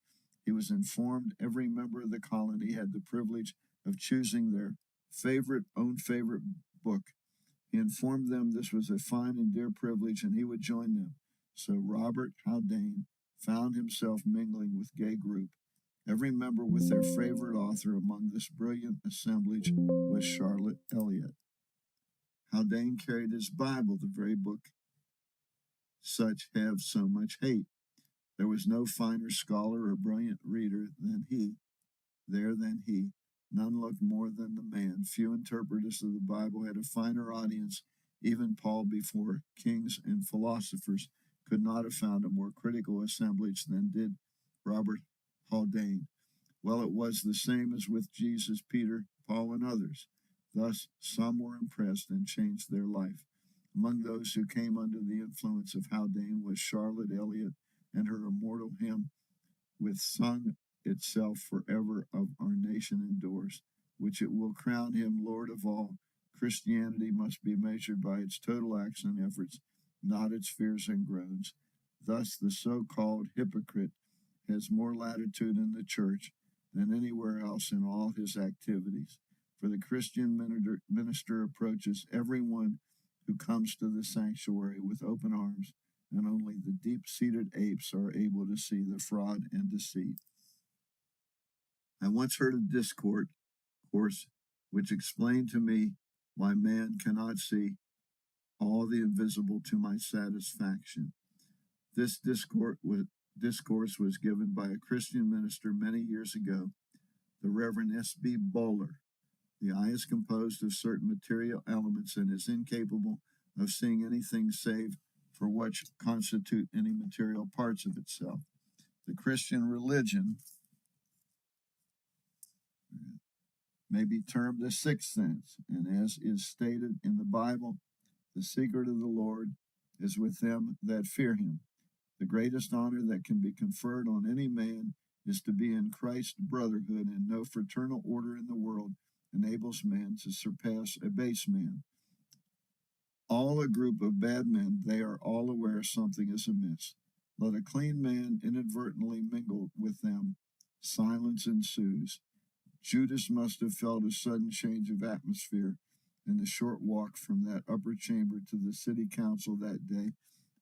He was informed every member of the colony had the privilege of choosing their own favorite book. He informed them this was a fine and dear privilege, and he would join them. So Robert Haldane found himself mingling with gay group. Every member with their favorite author. Among this brilliant assemblage was Charlotte Elliott. Haldane carried his Bible, the very book such have so much hate. There was no finer scholar or brilliant reader than he. None looked more than the man. Few interpreters of the Bible had a finer audience. Even Paul, before kings and philosophers, could not have found a more critical assemblage than did Robert Haldane. Well, it was the same as with Jesus, Peter, Paul, and others. Thus, some were impressed and changed their life. Among those who came under the influence of Haldane was Charlotte Elliott and her immortal hymn, with sung itself forever of our nation endures, which it will crown him Lord of all. Christianity must be measured by its total acts and efforts, not its fears and groans. Thus, the so-called hypocrite has more latitude in the church than anywhere else in all his activities. For the Christian minister approaches everyone who comes to the sanctuary with open arms, and only the deep-seated apes are able to see the fraud and deceit. I once heard a discourse which explained to me why man cannot see all the invisible to my satisfaction. This discourse was given by a Christian minister many years ago, the Reverend S.B. Bowler. The eye is composed of certain material elements and is incapable of seeing anything save for what constitute any material parts of itself. The Christian religion may be termed a sixth sense, and as is stated in the Bible, the secret of the Lord is with them that fear him. The greatest honor that can be conferred on any man is to be in Christ's brotherhood, and no fraternal order in the world enables man to surpass a base man. All a group of bad men, they are all aware something is amiss. Let a clean man inadvertently mingle with them, silence ensues. Judas must have felt a sudden change of atmosphere in the short walk from that upper chamber to the city council that day,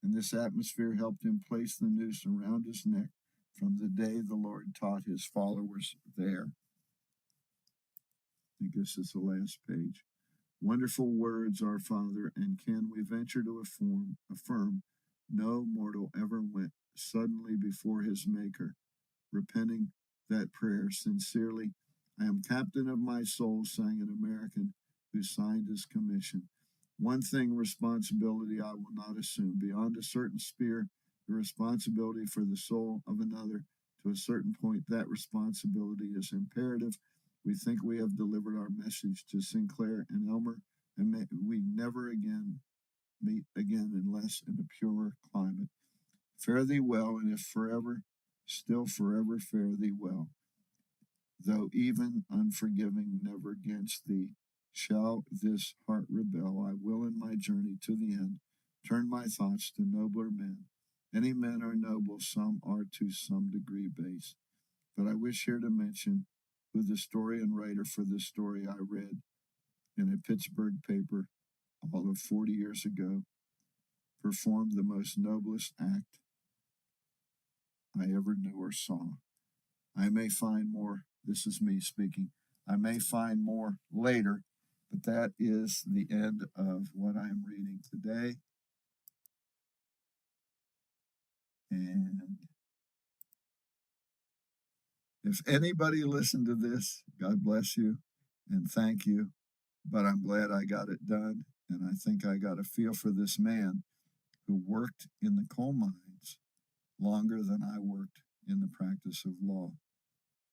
and this atmosphere helped him place the noose around his neck from the day the Lord taught his followers there. I think this is the last page. Wonderful words, our Father, and can we venture to affirm no mortal ever went suddenly before his Maker, repenting that prayer sincerely. I am captain of my soul, sang an American who signed his commission. One thing responsibility I will not assume. Beyond a certain sphere, the responsibility for the soul of another, to a certain point, that responsibility is imperative. We think we have delivered our message to Sinclair and Elmer, and may we never again meet again unless in a purer climate. Fare thee well, and if forever, still forever fare thee well. Though even unforgiving, never against thee shall this heart rebel. I will in my journey to the end turn my thoughts to nobler men. Many men are noble, some are to some degree base. But I wish here to mention who the story and writer for this story I read in a Pittsburgh paper all of 40 years ago performed the most noblest act I ever knew or saw. I may find more, this is me speaking, I may find more later, but that is the end of what I'm reading today. And if anybody listened to this, God bless you and thank you. But I'm glad I got it done. And I think I got a feel for this man who worked in the coal mines longer than I worked in the practice of law.